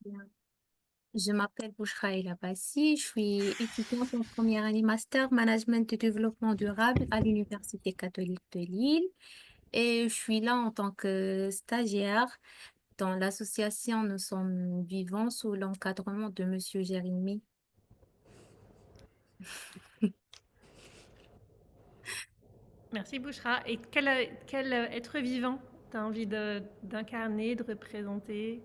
Bien. Je m'appelle Bouchra El Abbassi, je suis étudiante en première année master management et développement durable à l'Université catholique de Lille et je suis là en tant que stagiaire dans l'association Nous sommes vivants sous l'encadrement de Monsieur Jérémy. Merci Bouchra. Et quel être vivant tu as envie d'incarner, de représenter?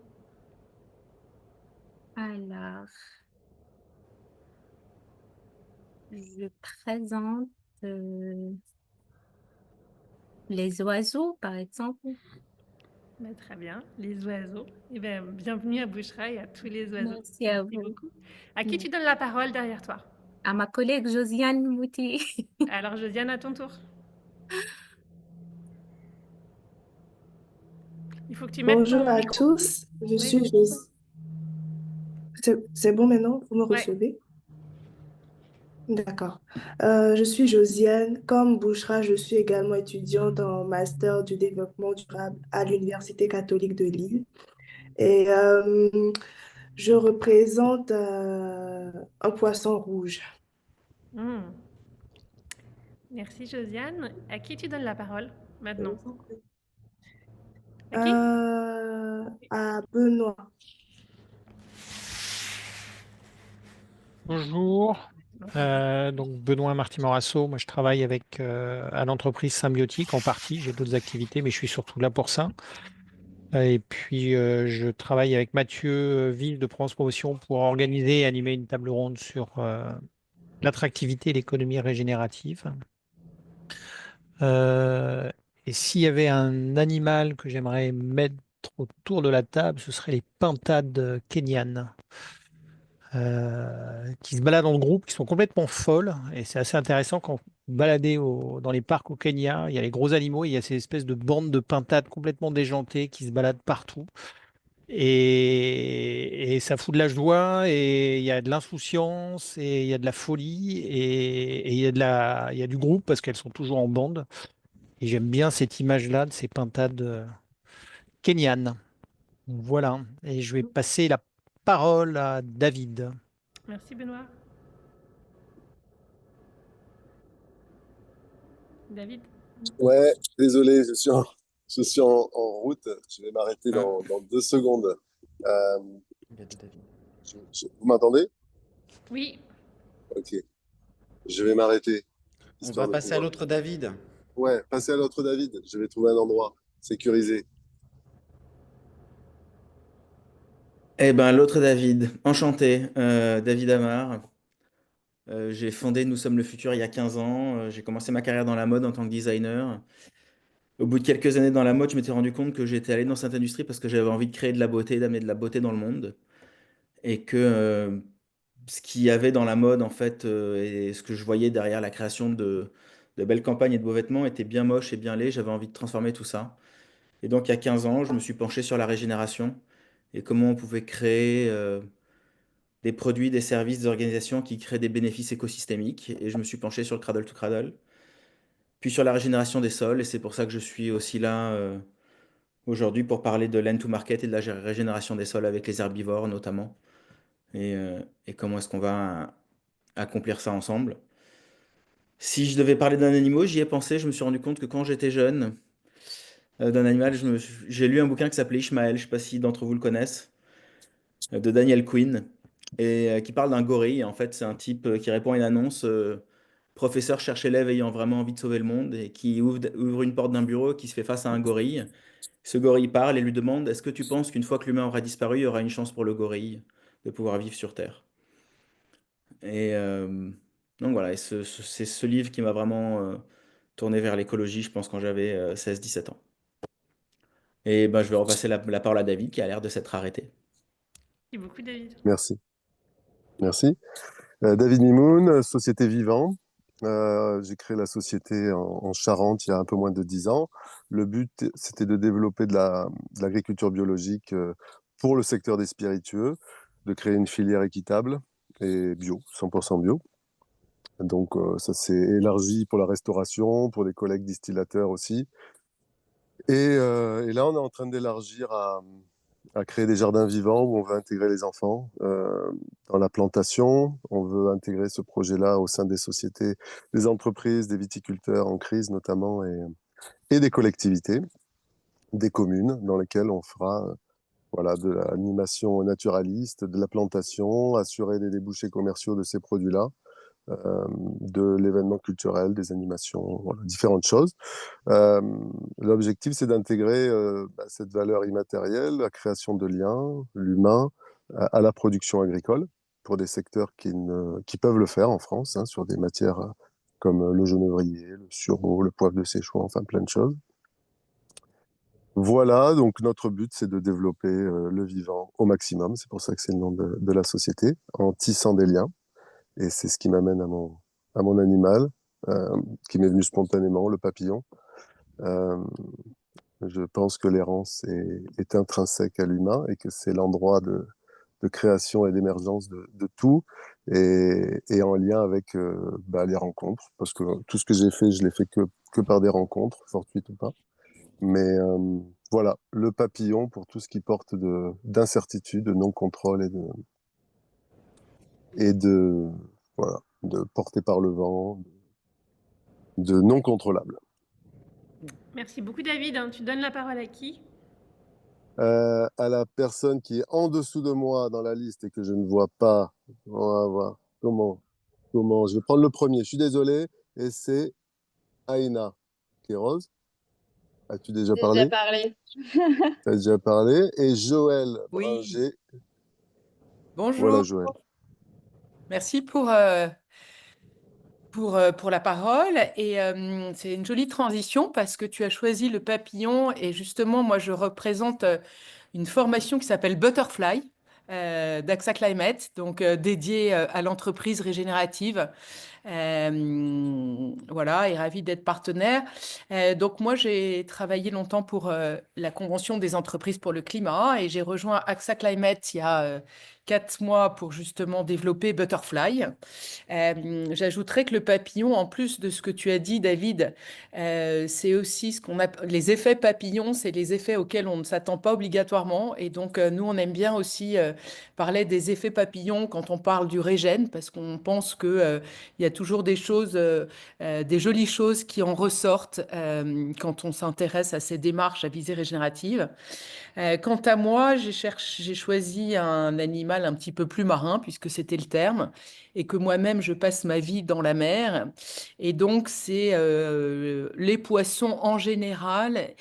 Alors, je présente euh, les oiseaux, par exemple. Bah, très bien, les oiseaux. Eh bien, bienvenue à Bouchra et à tous les oiseaux. Merci à Merci vous. beaucoup. À qui tu donnes la parole derrière toi? À ma collègue Josiane Mouti. Alors, Josiane, à ton tour. Il faut que tu mettes Bonjour ton à micro. tous, je Oui, suis Jos. C'est bon maintenant, vous me ouais. recevez? D'accord. Je suis Josiane. Comme Bouchra, je suis également étudiante en master du développement durable à l'Université catholique de Lille. Et je représente un poisson rouge. Hmm. Merci Josiane. À qui tu donnes la parole maintenant? À qui? À Benoît. Bonjour, donc Benoît Marty-Morasso, moi je travaille avec à l'entreprise Symbiotique en partie, j'ai d'autres activités mais je suis surtout là pour ça. Et puis je travaille avec Mathieu Ville de Provence Promotion pour organiser et animer une table ronde sur l'attractivité et l'économie régénérative. Euh, et s'il y avait un animal que j'aimerais mettre autour de la table, ce serait les pintades kenyanes. Qui se baladent en groupe, qui sont complètement folles. Et c'est assez intéressant quand vous baladez dans les parcs au Kenya, il y a les gros animaux, et il y a ces espèces de bandes de pintades complètement déjantées qui se baladent partout. Et ça fout de la joie, et il y a de l'insouciance, et il y a de la folie, et il y a du groupe parce qu'elles sont toujours en bande. Et j'aime bien cette image-là de ces pintades kenyanes. Voilà. Et je vais passer la parole à David. Merci Benoît. David? Ouais, désolé, je suis en route. Je vais m'arrêter Ah, dans 2 secondes. Euh, il y a deux David. vous m'entendez? Oui. Ok. Je vais m'arrêter, On histoire va de passer à pouvoir. l'autre David. Ouais, passer à l'autre David. Je vais trouver un endroit sécurisé. Eh ben, l'autre David. Enchanté, David Amar. J'ai fondé Nous sommes le futur il y a 15 ans. J'ai commencé ma carrière dans la mode en tant que designer. Au bout de quelques années dans la mode, je m'étais rendu compte que j'étais allé dans cette industrie parce que j'avais envie de créer de la beauté, d'amener de la beauté dans le monde. Et que ce qu'il y avait dans la mode, en fait, et ce que je voyais derrière la création de belles campagnes et de beaux vêtements était bien moche et bien laid. J'avais envie de transformer tout ça. Et donc, il y a 15 ans, je me suis penché sur la régénération et comment on pouvait créer des produits, des services, des organisations qui créent des bénéfices écosystémiques. Et je me suis penché sur le cradle to cradle, puis sur la régénération des sols. Et c'est pour ça que je suis aussi là aujourd'hui pour parler de l'end to market et de la régénération des sols avec les herbivores notamment. Et comment est-ce qu'on va accomplir ça ensemble. Si je devais parler d'un animal, j'y ai pensé. Je me suis rendu compte que quand j'étais jeune, d'un animal, j'ai lu un bouquin qui s'appelait Ishmael. Je ne sais pas si d'entre vous le connaissent. De Daniel Quinn, et qui parle d'un gorille. En fait, c'est un type qui répond à une annonce, professeur cherche élève ayant vraiment envie de sauver le monde, et qui ouvre une porte d'un bureau, qui se fait face à un gorille. Ce gorille parle et lui demande, est-ce que tu penses qu'une fois que l'humain aura disparu, il y aura une chance pour le gorille de pouvoir vivre sur Terre? Et donc voilà, et c'est ce livre qui m'a vraiment tourné vers l'écologie, je pense, quand j'avais 16-17 ans. Et ben, je vais repasser la parole à David, qui a l'air de s'être arrêté. Merci beaucoup David. Merci. Merci. David Mimoun, Société Vivant. J'ai créé la société en Charente il y a un peu moins de 10 ans. Le but, c'était de développer de l'agriculture biologique pour le secteur des spiritueux, de créer une filière équitable et bio, 100% bio. Donc, ça s'est élargi pour la restauration, pour des collègues distillateurs aussi. Et là, on est en train d'élargir à créer des jardins vivants où on veut intégrer les enfants dans la plantation. On veut intégrer ce projet-là au sein des sociétés, des entreprises, des viticulteurs en crise notamment, et des collectivités, des communes dans lesquelles on fera voilà, de l'animation naturaliste, de la plantation, assurer des débouchés commerciaux de ces produits-là, de l'événement culturel, des animations, voilà, différentes choses. L'objectif, c'est d'intégrer cette valeur immatérielle, la création de liens, l'humain, à la production agricole, pour des secteurs qui peuvent le faire en France, hein, sur des matières comme le genévrier, le sureau, le poivre de Séchois, enfin plein de choses. Voilà, donc notre but, c'est de développer le vivant au maximum. C'est pour ça que c'est le nom de la société, en tissant des liens. Et c'est ce qui m'amène à mon animal, qui m'est venu spontanément, le papillon. Euh, je pense que l'errance est intrinsèque à l'humain et que c'est l'endroit de création et d'émergence de tout, et en lien avec les rencontres. Parce que tout ce que j'ai fait, je l'ai fait que par des rencontres, fortuites ou pas. Mais voilà, le papillon pour tout ce qui porte d'incertitude, de non-contrôle voilà, de porter par le vent, de non contrôlable. Merci beaucoup, David. Tu donnes la parole à qui? À la personne qui est en dessous de moi dans la liste et que je ne vois pas. On va voir. Comment je vais prendre le premier. Je suis désolé. Et c'est Aïna Kéroz. As-tu déjà J'ai parlé? déjà parlé. Tu as déjà parlé. Et Joël Oui. Bringer. Bonjour. Voilà, Joël. Merci pour la parole. Et c'est une jolie transition parce que tu as choisi le papillon. Et justement, moi, je représente une formation qui s'appelle Butterfly d'AXA Climate, donc dédiée à l'entreprise régénérative. Voilà, et ravie d'être partenaire. Donc moi, j'ai travaillé longtemps pour la Convention des entreprises pour le climat et j'ai rejoint AXA Climate il y a 4 mois pour justement développer Butterfly. J'ajouterais que le papillon, en plus de ce que tu as dit, David, c'est aussi ce qu'on appelle les effets papillons, c'est les effets auxquels on ne s'attend pas obligatoirement. Et donc, nous, on aime bien aussi parler des effets papillons quand on parle du régène, parce qu'on pense qu'il y a toujours des choses, des jolies choses qui en ressortent quand on s'intéresse à ces démarches à visée régénérative. Quant à moi, j'ai choisi un animal un petit peu plus marin, puisque c'était le terme, et que moi-même, je passe ma vie dans la mer. Et donc, c'est les poissons en général.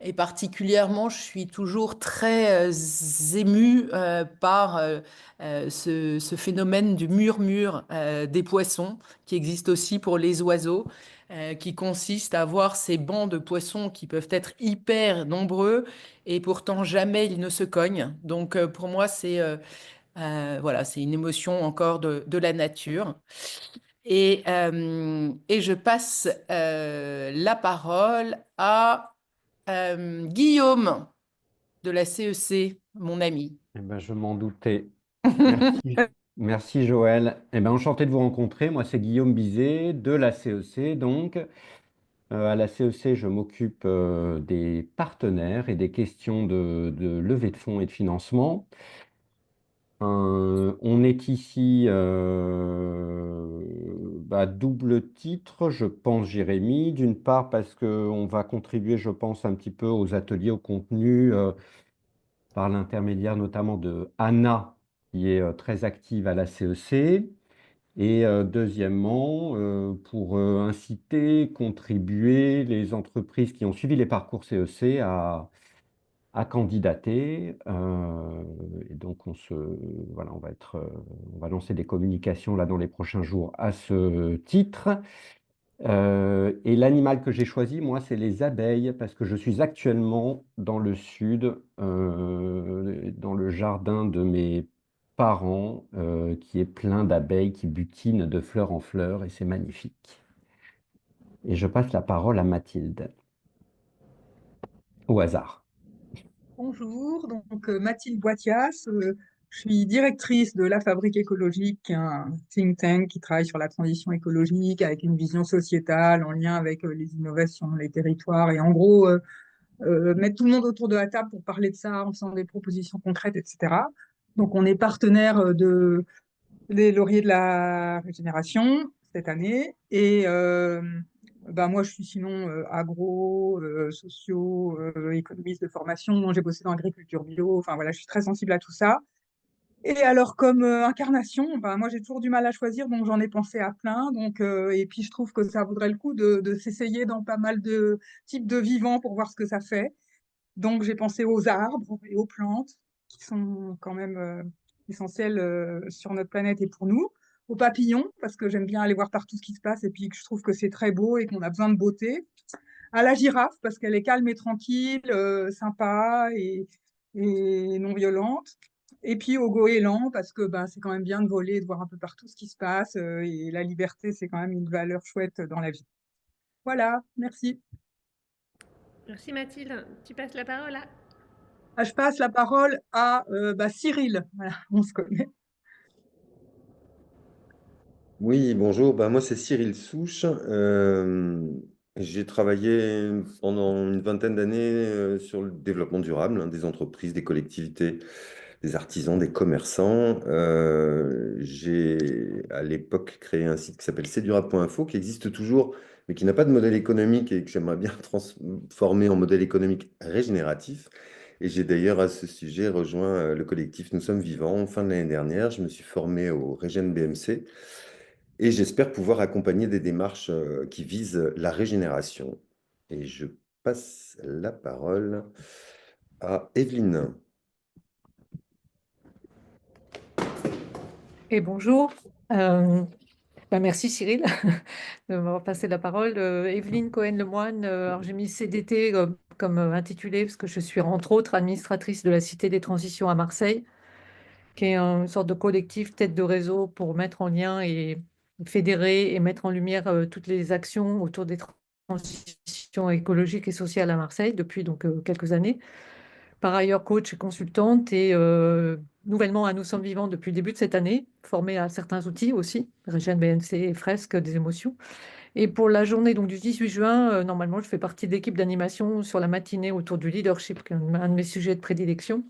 Et particulièrement, je suis toujours très émue par ce phénomène du murmure des poissons, qui existe aussi pour les oiseaux, qui consiste à voir ces bancs de poissons qui peuvent être hyper nombreux et pourtant jamais ils ne se cognent. Donc pour moi, voilà, c'est une émotion encore de la nature. Et je passe la parole à Guillaume de la CEC, mon ami. Eh ben, je m'en doutais. Merci, merci Joël. Eh ben, enchanté de vous rencontrer. Moi, c'est Guillaume Bizet de la CEC. Donc, à la CEC, je m'occupe des partenaires et des questions de levée de fonds et de financement. On est ici double titre, je pense, Jérémy. D'une part, parce qu'on va contribuer, je pense, un petit peu aux ateliers, au contenu, par l'intermédiaire notamment de Anna, qui est très active à la CEC. Et deuxièmement, pour inciter, contribuer les entreprises qui ont suivi les parcours CEC à candidater. Et donc, voilà, on va lancer des communications là dans les prochains jours à ce titre. Et l'animal que j'ai choisi, moi, c'est les abeilles, parce que je suis actuellement dans le sud, dans le jardin de mes parents, qui est plein d'abeilles qui butinent de fleur en fleur, et c'est magnifique. Et je passe la parole à Mathilde, au hasard. Bonjour, donc Mathilde Boitias, je suis directrice de La Fabrique écologique, qui est un think tank qui travaille sur la transition écologique avec une vision sociétale en lien avec les innovations, les territoires et en gros mettre tout le monde autour de la table pour parler de ça en faisant des propositions concrètes, etc. Donc, on est partenaire des Lauriers de la Régénération cette année. Et moi, je suis sinon agro, socio, économiste de formation. Moi, j'ai bossé dans l'agriculture bio. Enfin, voilà, je suis très sensible à tout ça. Et alors, comme incarnation, moi, j'ai toujours du mal à choisir, donc j'en ai pensé à plein. Donc, et puis, je trouve que ça vaudrait le coup de s'essayer dans pas mal de types de vivants pour voir ce que ça fait. Donc, j'ai pensé aux arbres et aux plantes, qui sont quand même essentiels sur notre planète et pour nous. Aux papillons, parce que j'aime bien aller voir partout ce qui se passe et puis que je trouve que c'est très beau et qu'on a besoin de beauté. À la girafe, parce qu'elle est calme et tranquille, sympa et non violente. Et puis au goéland, parce que c'est quand même bien de voler et de voir un peu partout ce qui se passe. Et la liberté, c'est quand même une valeur chouette dans la vie. Voilà, merci. Merci Mathilde. Tu passes la parole à... Je passe la parole à Cyril. Voilà, on se connaît. Oui, bonjour. Moi, c'est Cyril Souche. J'ai travaillé pendant une vingtaine d'années sur le développement durable, hein, des entreprises, des collectivités, des artisans, des commerçants. J'ai à l'époque créé un site qui s'appelle cdurable.info, qui existe toujours, mais qui n'a pas de modèle économique et que j'aimerais bien transformer en modèle économique régénératif. Et j'ai d'ailleurs à ce sujet rejoint le collectif Nous sommes vivants. En fin de l'année dernière, je me suis formé au Régène BMC. Et j'espère pouvoir accompagner des démarches qui visent la régénération. Et je passe la parole à Evelyne. Et bonjour. Merci Cyril de m'avoir passé la parole. Evelyne Cohen-Lemoine, alors j'ai mis CDT comme intitulé parce que je suis entre autres administratrice de la Cité des Transitions à Marseille, qui est une sorte de collectif tête de réseau pour mettre en lien et fédérer et mettre en lumière toutes les actions autour des transitions écologiques et sociales à Marseille depuis donc quelques années. Par ailleurs, coach et consultante et nouvellement à Nous sommes vivants depuis le début de cette année, formée à certains outils aussi, Régène BNC et Fresques des émotions. Et pour la journée donc, du 18 juin, normalement, je fais partie de l'équipe d'animation sur la matinée autour du leadership, qui est un de mes sujets de prédilection,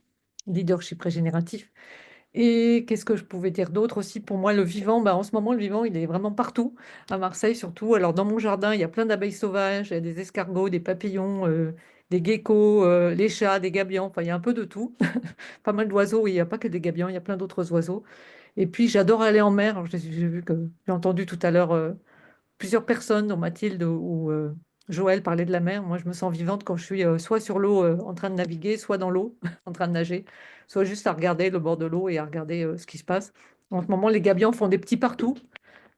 leadership régénératif. Et qu'est-ce que je pouvais dire d'autre aussi? Pour moi, le vivant, en ce moment, le vivant, il est vraiment partout, à Marseille surtout. Alors, dans mon jardin, il y a plein d'abeilles sauvages, il y a des escargots, des papillons, des geckos, les chats, des gabions, enfin, il y a un peu de tout. Pas mal d'oiseaux, oui, il n'y a pas que des gabions, il y a plein d'autres oiseaux. Et puis, j'adore aller en mer. Alors, j'ai vu que j'ai entendu tout à l'heure plusieurs personnes, dont Mathilde ou Joël, parler de la mer. Moi, je me sens vivante quand je suis soit sur l'eau en train de naviguer, soit dans l'eau en train de nager, soit juste à regarder le bord de l'eau et à regarder ce qui se passe. En ce moment, les gabions font des petits partout.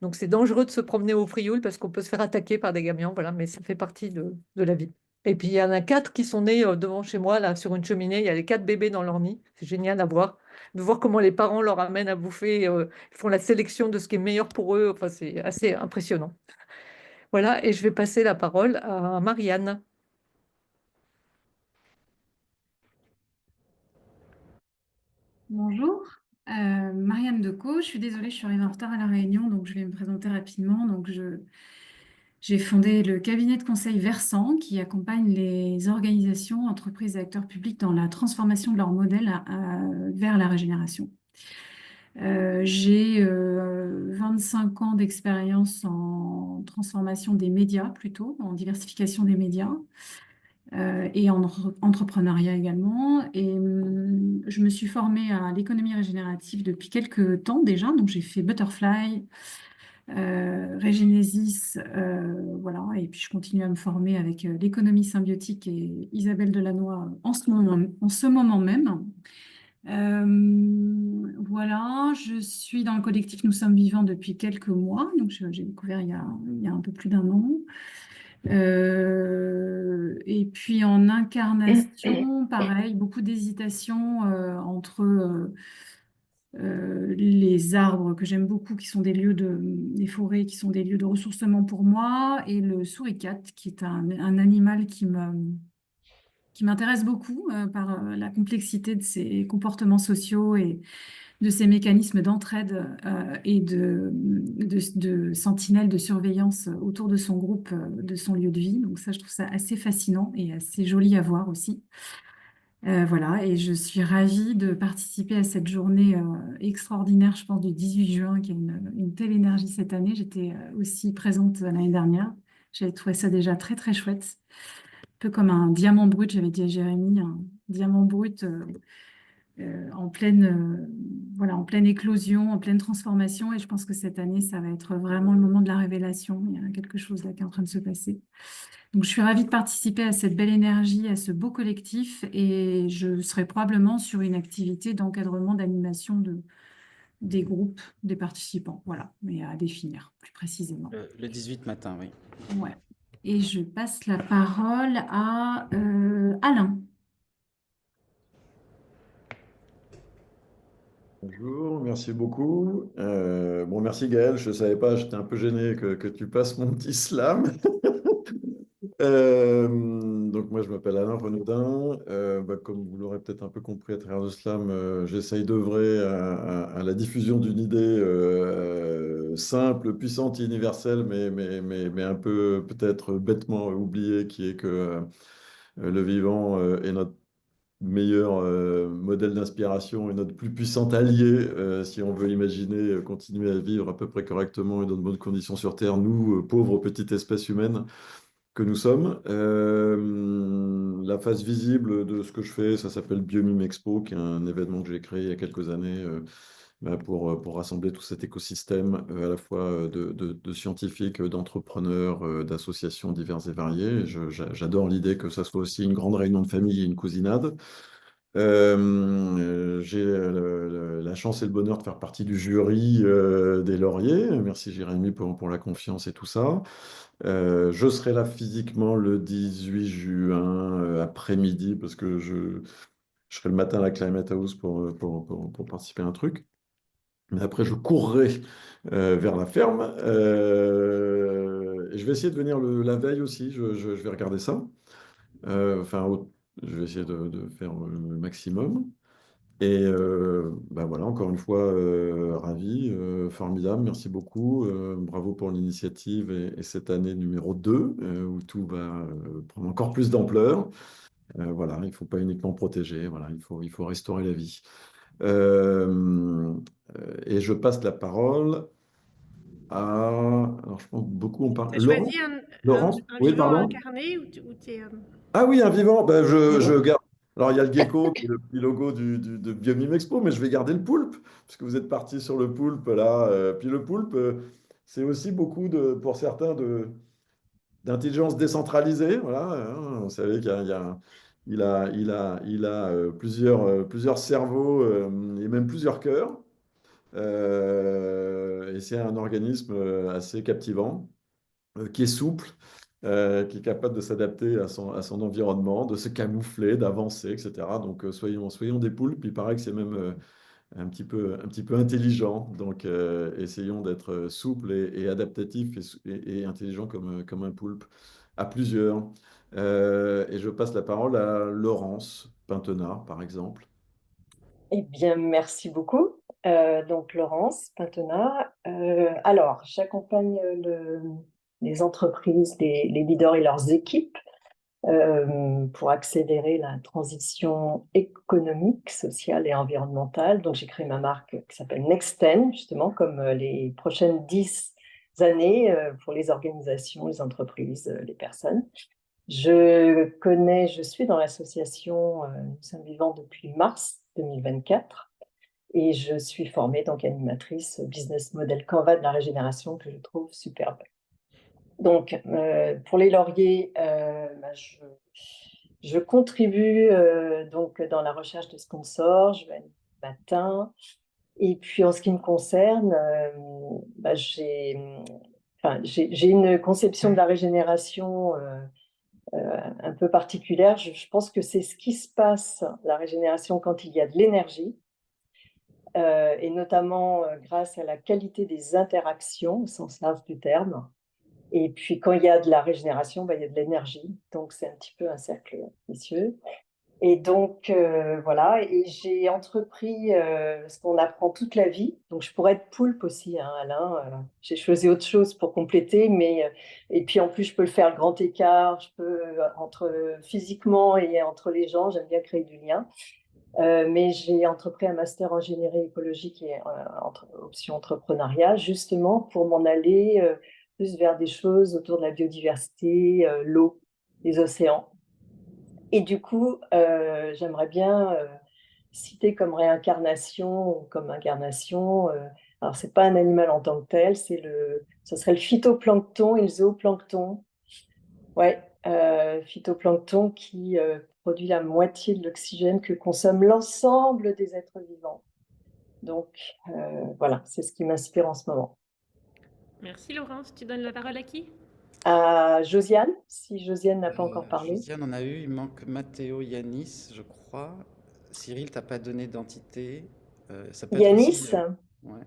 Donc, c'est dangereux de se promener au Frioul parce qu'on peut se faire attaquer par des gabions. Voilà, mais ça fait partie de la vie. Et puis, il y en a 4 qui sont nés devant chez moi, là, sur une cheminée. Il y a les 4 bébés dans leur nid. C'est génial à voir. De voir comment les parents leur amènent à bouffer, ils font la sélection de ce qui est meilleur pour eux. Enfin, c'est assez impressionnant. Voilà, et je vais passer la parole à Marianne. Bonjour, Marianne Decaux. Je suis désolée, je suis arrivée en retard à la réunion, donc je vais me présenter rapidement. Donc, j'ai fondé le cabinet de conseil Versant qui accompagne les organisations, entreprises et acteurs publics dans la transformation de leur modèle vers la régénération. J'ai 25 ans d'expérience en transformation des médias plutôt, en diversification des médias. Et en entrepreneuriat également. Et je me suis formée à l'économie régénérative depuis quelques temps déjà. Donc, j'ai fait Butterfly, Régénésis, voilà. Et puis, je continue à me former avec l'économie symbiotique et Isabelle Delannoy en ce moment même. Voilà, je suis dans le collectif Nous sommes vivants depuis quelques mois. Donc, j'ai découvert il y a un peu plus d'un an. Et puis en incarnation, pareil, beaucoup d'hésitation entre les arbres que j'aime beaucoup, qui sont les forêts, qui sont des lieux de ressourcement pour moi, et le souricate, qui est un animal qui m'intéresse beaucoup par la complexité de ses comportements sociaux et de ces mécanismes d'entraide et de sentinelle, de surveillance autour de son groupe, de son lieu de vie. Donc ça, je trouve ça assez fascinant et assez joli à voir aussi. Voilà, et je suis ravie de participer à cette journée extraordinaire, je pense, du 18 juin, qui a une telle énergie cette année. J'étais aussi présente l'année dernière. J'avais trouvé ça déjà très, très chouette. Un peu comme un diamant brut, j'avais dit à Jérémy, un diamant brut en voilà, en pleine éclosion, en pleine transformation. Et je pense que cette année, ça va être vraiment le moment de la révélation. Il y a quelque chose là qui est en train de se passer. Donc, je suis ravie de participer à cette belle énergie, à ce beau collectif, et je serai probablement sur une activité d'encadrement, d'animation des groupes, des participants. Voilà, mais à définir plus précisément. Le 18 matin, oui. Ouais. Et je passe la parole à Alain. Bonjour, merci beaucoup. Bon, merci Gaël, je ne savais pas, j'étais un peu gêné que tu passes mon petit slam. Donc moi je m'appelle Alain Renaudin. Comme vous l'aurez peut-être un peu compris à travers le slam, j'essaye d'œuvrer à la diffusion d'une idée simple, puissante et universelle, mais un peu peut-être bêtement oubliée, qui est que le vivant est notre meilleur modèle d'inspiration et notre plus puissant allié si on veut imaginer continuer à vivre à peu près correctement et dans de bonnes conditions sur Terre, nous, pauvres petites espèces humaines que nous sommes. La face visible de ce que je fais, ça s'appelle Biomime Expo, qui est un événement que j'ai créé il y a quelques années pour rassembler tout cet écosystème à la fois de scientifiques, d'entrepreneurs, d'associations diverses et variées. J'adore l'idée que ça soit aussi une grande réunion de famille et une cousinade. J'ai la chance et le bonheur de faire partie du jury des Lauriers. Merci Jérémy pour la confiance et tout ça. Je serai là physiquement le 18 juin après-midi parce que je serai le matin à la Climate House pour participer à un truc. Mais après, je courrai vers la ferme. Et je vais essayer de venir la veille aussi. Je vais regarder ça. Je vais essayer de faire le maximum. Et voilà, encore une fois, ravi, formidable, merci beaucoup. Bravo pour l'initiative et cette année numéro 2, où tout va prendre encore plus d'ampleur. Voilà, il ne faut pas uniquement protéger, voilà, il faut restaurer la vie. Et je passe la parole à... Alors, je pense que beaucoup ont Tu parlé. as choisi Laurence, un oui, vivant pardon. incarné ou tu es... Ah oui, un vivant, ben, je garde. Alors, il y a le gecko, qui est le petit logo de Biomime Expo, mais je vais garder le poulpe, puisque vous êtes parti sur le poulpe là. Puis le poulpe, c'est aussi beaucoup, pour certains, d'intelligence décentralisée. Voilà, hein. Vous savez qu'il a plusieurs cerveaux et même plusieurs cœurs. Et c'est un organisme assez captivant, qui est souple, qui est capable de s'adapter à son environnement, de se camoufler, d'avancer, etc. Donc soyons des poulpes. Il paraît que c'est même un petit peu intelligent. Donc essayons d'être souples et adaptatifs et intelligents comme un poulpe, à plusieurs. Et je passe la parole à Laurence Pintenard, par exemple. Eh bien, merci beaucoup. Donc, Laurence Pintenard. Alors, j'accompagne les entreprises, les leaders et leurs équipes pour accélérer la transition économique, sociale et environnementale. Donc, j'ai créé ma marque qui s'appelle Next10, justement, comme les prochaines 10 années pour les organisations, les entreprises, les personnes. Je suis dans l'association Nous sommes vivants depuis mars 2024 et je suis formée donc animatrice business model Canva de la régénération que je trouve superbe. Donc, pour les lauriers, je contribue donc dans la recherche de sponsors, je vais aller le matin. Et puis, en ce qui me concerne, j'ai une conception de la régénération un peu particulière. Je pense que c'est ce qui se passe, la régénération, quand il y a de l'énergie, et notamment grâce à la qualité des interactions, au sens large du terme. Et puis, quand il y a de la régénération, il y a de l'énergie. Donc, c'est un petit peu un cercle vicieux. Et donc, voilà, et j'ai entrepris ce qu'on apprend toute la vie. Donc, je pourrais être poulpe aussi, hein, Alain. J'ai choisi autre chose pour compléter, mais et puis en plus, je peux le faire le grand écart. Je peux entre physiquement et entre les gens. J'aime bien créer du lien. Mais j'ai entrepris un master en ingénierie écologique et option entrepreneuriat, justement pour m'en aller plus vers des choses autour de la biodiversité, l'eau, les océans. Et du coup, j'aimerais bien citer comme réincarnation ou comme incarnation. Alors, c'est pas un animal en tant que tel, ce serait le phytoplancton et le zooplancton. Ouais, phytoplancton qui produit la moitié de l'oxygène que consomme l'ensemble des êtres vivants. Donc, voilà, c'est ce qui m'inspire en ce moment. Merci Laurence. Tu donnes la parole à qui? À Josiane, si Josiane n'a pas encore parlé. Josiane en a eu, il manque Mathéo, Yanis, je crois. Cyril, t'as pas donné d'identité. Ça peut être Yanis, aussi, ouais.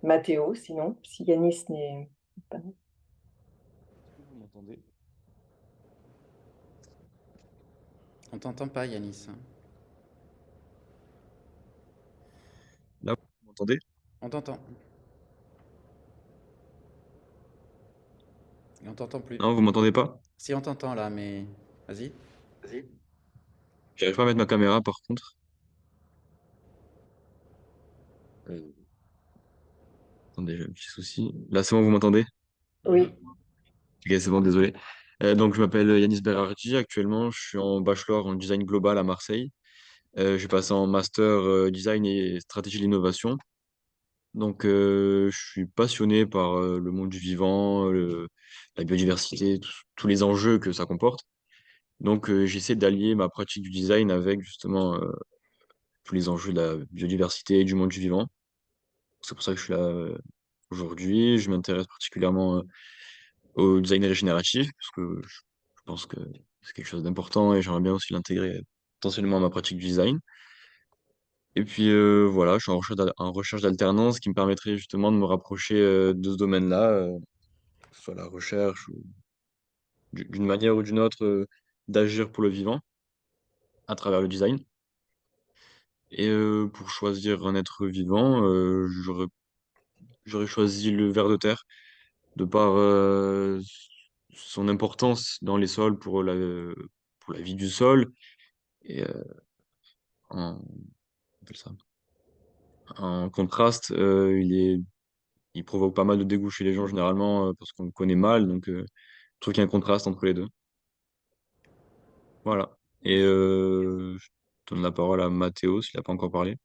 Mathéo, sinon, si Yanis n'est pas. Vous m'entendez? On t'entend pas, Yanis. Là, vous m'entendez? On t'entend. Et on t'entend plus. Non, vous m'entendez pas? Si, on t'entend là, mais vas-y. Vas-y. J'arrive pas à mettre ma caméra par contre. Attendez, j'ai un petit souci. Là, c'est bon, vous m'entendez? Oui. Ok, c'est bon, désolé. Donc, je m'appelle Yanis Berardi. Actuellement, je suis en bachelor en design global à Marseille. J'ai passé en master design et stratégie de l'innovation. Donc, je suis passionné par le monde du vivant, la biodiversité, tous les enjeux que ça comporte. Donc, j'essaie d'allier ma pratique du design avec justement tous les enjeux de la biodiversité et du monde du vivant. C'est pour ça que je suis là aujourd'hui. Je m'intéresse particulièrement au design régénératif, parce que je pense que c'est quelque chose d'important et j'aimerais bien aussi l'intégrer potentiellement à ma pratique du design. Et puis voilà, je suis en recherche d'alternance qui me permettrait justement de me rapprocher de ce domaine-là, que ce soit la recherche ou d'une manière ou d'une autre d'agir pour le vivant à travers le design. Et pour choisir un être vivant, j'aurais choisi le ver de terre, de par son importance dans les sols pour la vie du sol. Et en, on appelle ça, en contraste, il provoque pas mal de dégoût chez les gens généralement parce qu'on le connaît mal. Donc, je trouve qu'il y a un contraste entre les deux. Voilà. Et je donne la parole à Mathéo s'il n'a pas encore parlé.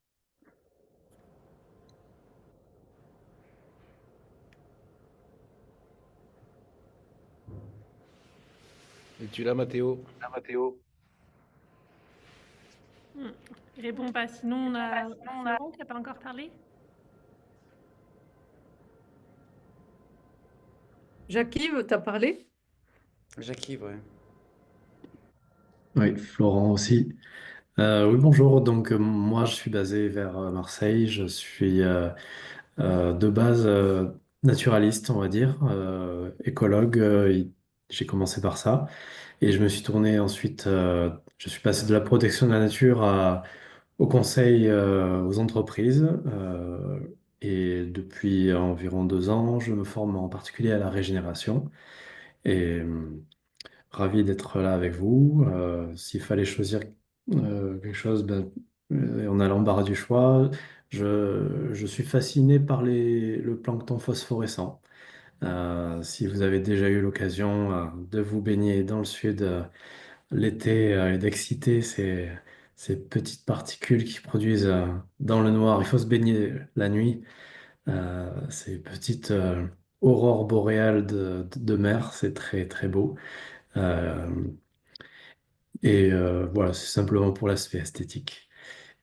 Es-tu là, Mathéo? Il répond pas. Sinon, on a Florent qui n'a pas encore parlé. Jacques-Yves, t'as parlé? Jacques-Yves, ouais. Oui, Florent aussi. Oui, bonjour. Donc, moi, je suis basé vers Marseille. Je suis de base naturaliste, on va dire, écologue. J'ai commencé par ça. Et je me suis tourné ensuite, je suis passé de la protection de la nature au conseil aux entreprises. Et depuis environ 2 ans, je me forme en particulier à la régénération. Et ravi d'être là avec vous. S'il fallait choisir quelque chose, ben, on a l'embarras du choix. Je suis fasciné par le plancton phosphorescent. Si vous avez déjà eu l'occasion de vous baigner dans le sud l'été et d'exciter ces petites particules qui produisent dans le noir, il faut se baigner la nuit. Ces petites aurores boréales de mer, c'est très très beau. Euh, voilà, c'est simplement pour l'aspect esthétique.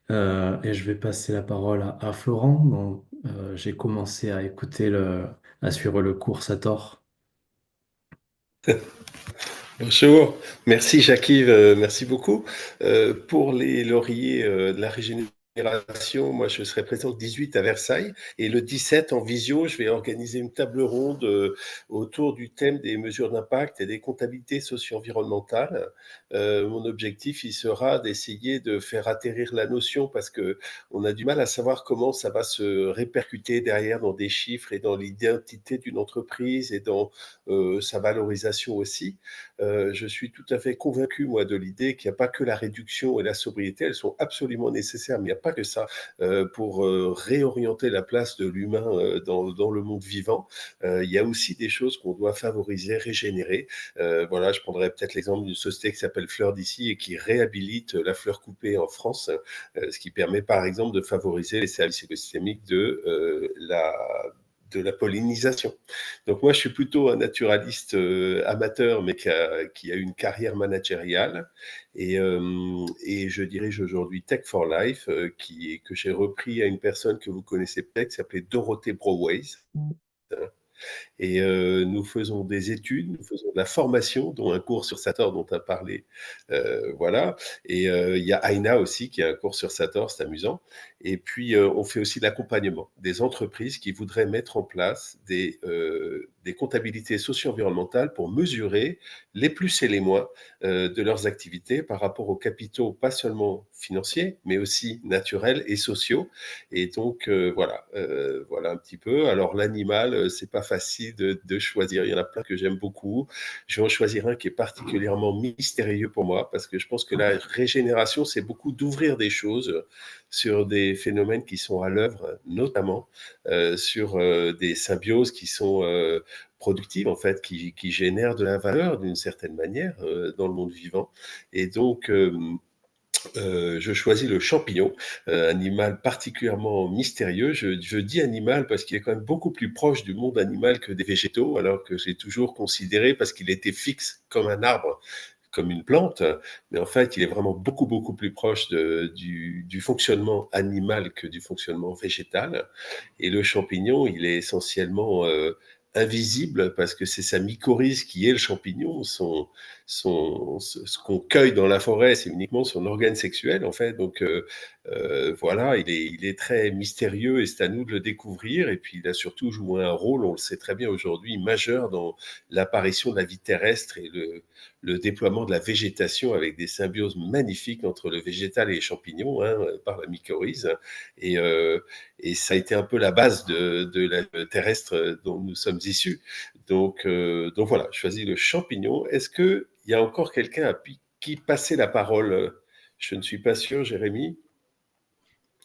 Et je vais passer la parole à Florent. Donc, j'ai commencé à suivre le cours Sator. Bonjour, merci Jacques-Yves, merci beaucoup. Pour les lauriers de la régénération, régénération, moi je serai présent le 18 à Versailles et le 17 en visio, je vais organiser une table ronde autour du thème des mesures d'impact et des comptabilités socio-environnementales. Mon objectif, il sera d'essayer de faire atterrir la notion parce que on a du mal à savoir comment ça va se répercuter derrière dans des chiffres et dans l'identité d'une entreprise et dans sa valorisation aussi. Je suis tout à fait convaincu, moi, de l'idée qu'il n'y a pas que la réduction et la sobriété, elles sont absolument nécessaires, mais il n'y a pas que ça pour réorienter la place de l'humain dans le monde vivant. Il y a aussi des choses qu'on doit favoriser, régénérer. Voilà, je prendrais peut-être l'exemple d'une société qui s'appelle Fleur d'ici et qui réhabilite la fleur coupée en France, ce qui permet par exemple de favoriser les services écosystémiques de la pollinisation. Donc moi, je suis plutôt un naturaliste amateur, mais qui a une carrière managériale. Et je dirige aujourd'hui Tech for Life, que j'ai repris à une personne que vous connaissez peut-être, qui s'appelait Dorothée Broways. Et nous faisons des études, nous faisons de la formation, dont un cours sur Sator dont tu as parlé. Voilà. Et il y a Aina aussi qui a un cours sur Sator, c'est amusant. Et puis, on fait aussi de l'accompagnement des entreprises qui voudraient mettre en place des comptabilités socio-environnementales pour mesurer les plus et les moins de leurs activités par rapport aux capitaux, pas seulement financiers, mais aussi naturels et sociaux. Et donc, voilà un petit peu. Alors, l'animal, c'est pas facile de choisir. Il y en a plein que j'aime beaucoup. Je vais en choisir un qui est particulièrement mystérieux pour moi, parce que je pense que la régénération, c'est beaucoup d'ouvrir des choses sur des phénomènes qui sont à l'œuvre, notamment sur des symbioses qui sont productives, en fait, qui génèrent de la valeur d'une certaine manière dans le monde vivant. Et donc, je choisis le champignon, animal particulièrement mystérieux. Je dis animal parce qu'il est quand même beaucoup plus proche du monde animal que des végétaux, alors que j'ai toujours considéré, parce qu'il était fixe comme un arbre, comme une plante, mais en fait, il est vraiment beaucoup, beaucoup plus proche du fonctionnement animal que du fonctionnement végétal. Et le champignon, il est essentiellement invisible parce que c'est sa mycorhize qui est le champignon. Ce qu'on cueille dans la forêt, c'est uniquement son organe sexuel, en fait. Donc, voilà, il est très mystérieux et c'est à nous de le découvrir. Et puis, il a surtout joué un rôle, on le sait très bien aujourd'hui, majeur dans l'apparition de la vie terrestre et le déploiement de la végétation avec des symbioses magnifiques entre le végétal et les champignons, par la mycorhize. Et ça a été un peu la base de la terrestre dont nous sommes issus. Donc voilà, je choisis le champignon. Est-ce qu'il y a encore quelqu'un à qui passer la parole? Je ne suis pas sûr, Jérémy.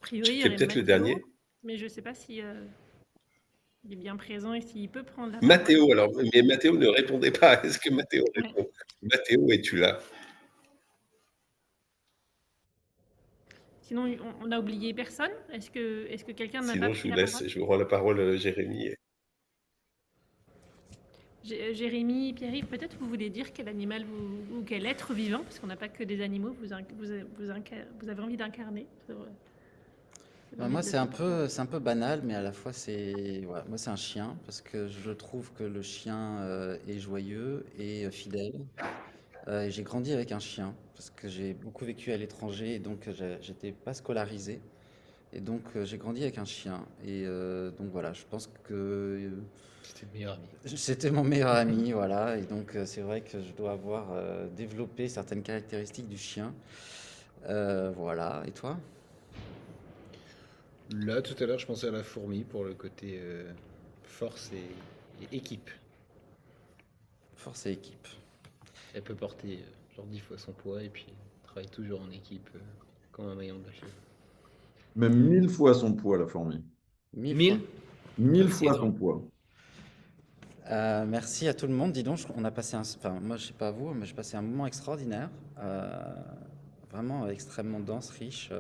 A priori, il y C'était aurait peut-être le Mathéo, dernier. mais je ne sais pas si il est bien présent et s'il peut prendre la parole. Mathéo, alors, mais Mathéo ne répondait pas. Est-ce que Mathéo répond? Mathéo, es-tu là? Sinon, on n'a oublié personne? Est-ce que quelqu'un n'a pas Sinon, je pris vous la laisse, parole? je vous rends la parole, Jérémy. Jérémy, Pierre-Yves, peut-être vous voulez dire quel animal ou quel être vivant, parce qu'on n'a pas que des animaux, vous avez envie d'incarner. Moi, c'est un peu banal, mais à la fois, moi, c'est un chien, parce que je trouve que le chien est joyeux et fidèle. Et j'ai grandi avec un chien, parce que j'ai beaucoup vécu à l'étranger, et donc j'étais pas scolarisé. Et donc, j'ai grandi avec un chien. Et donc, voilà, je pense que C'était le meilleur ami. c'était mon meilleur ami, voilà. Et donc, c'est vrai que je dois avoir développé certaines caractéristiques du chien. Voilà. Et toi? Là, tout à l'heure, je pensais à la fourmi pour le côté force et équipe. Force et équipe. Elle peut porter genre 10 fois son poids et puis travaille toujours en équipe comme un maillon de la chaîne. Même 1000 fois son poids, la fourmi. 1000 fois. 1000 C'est fois énorme. son poids. Merci à tout le monde. Dis donc, on a passé moi, je sais pas vous, mais j'ai passé un moment extraordinaire. Vraiment extrêmement dense, riche.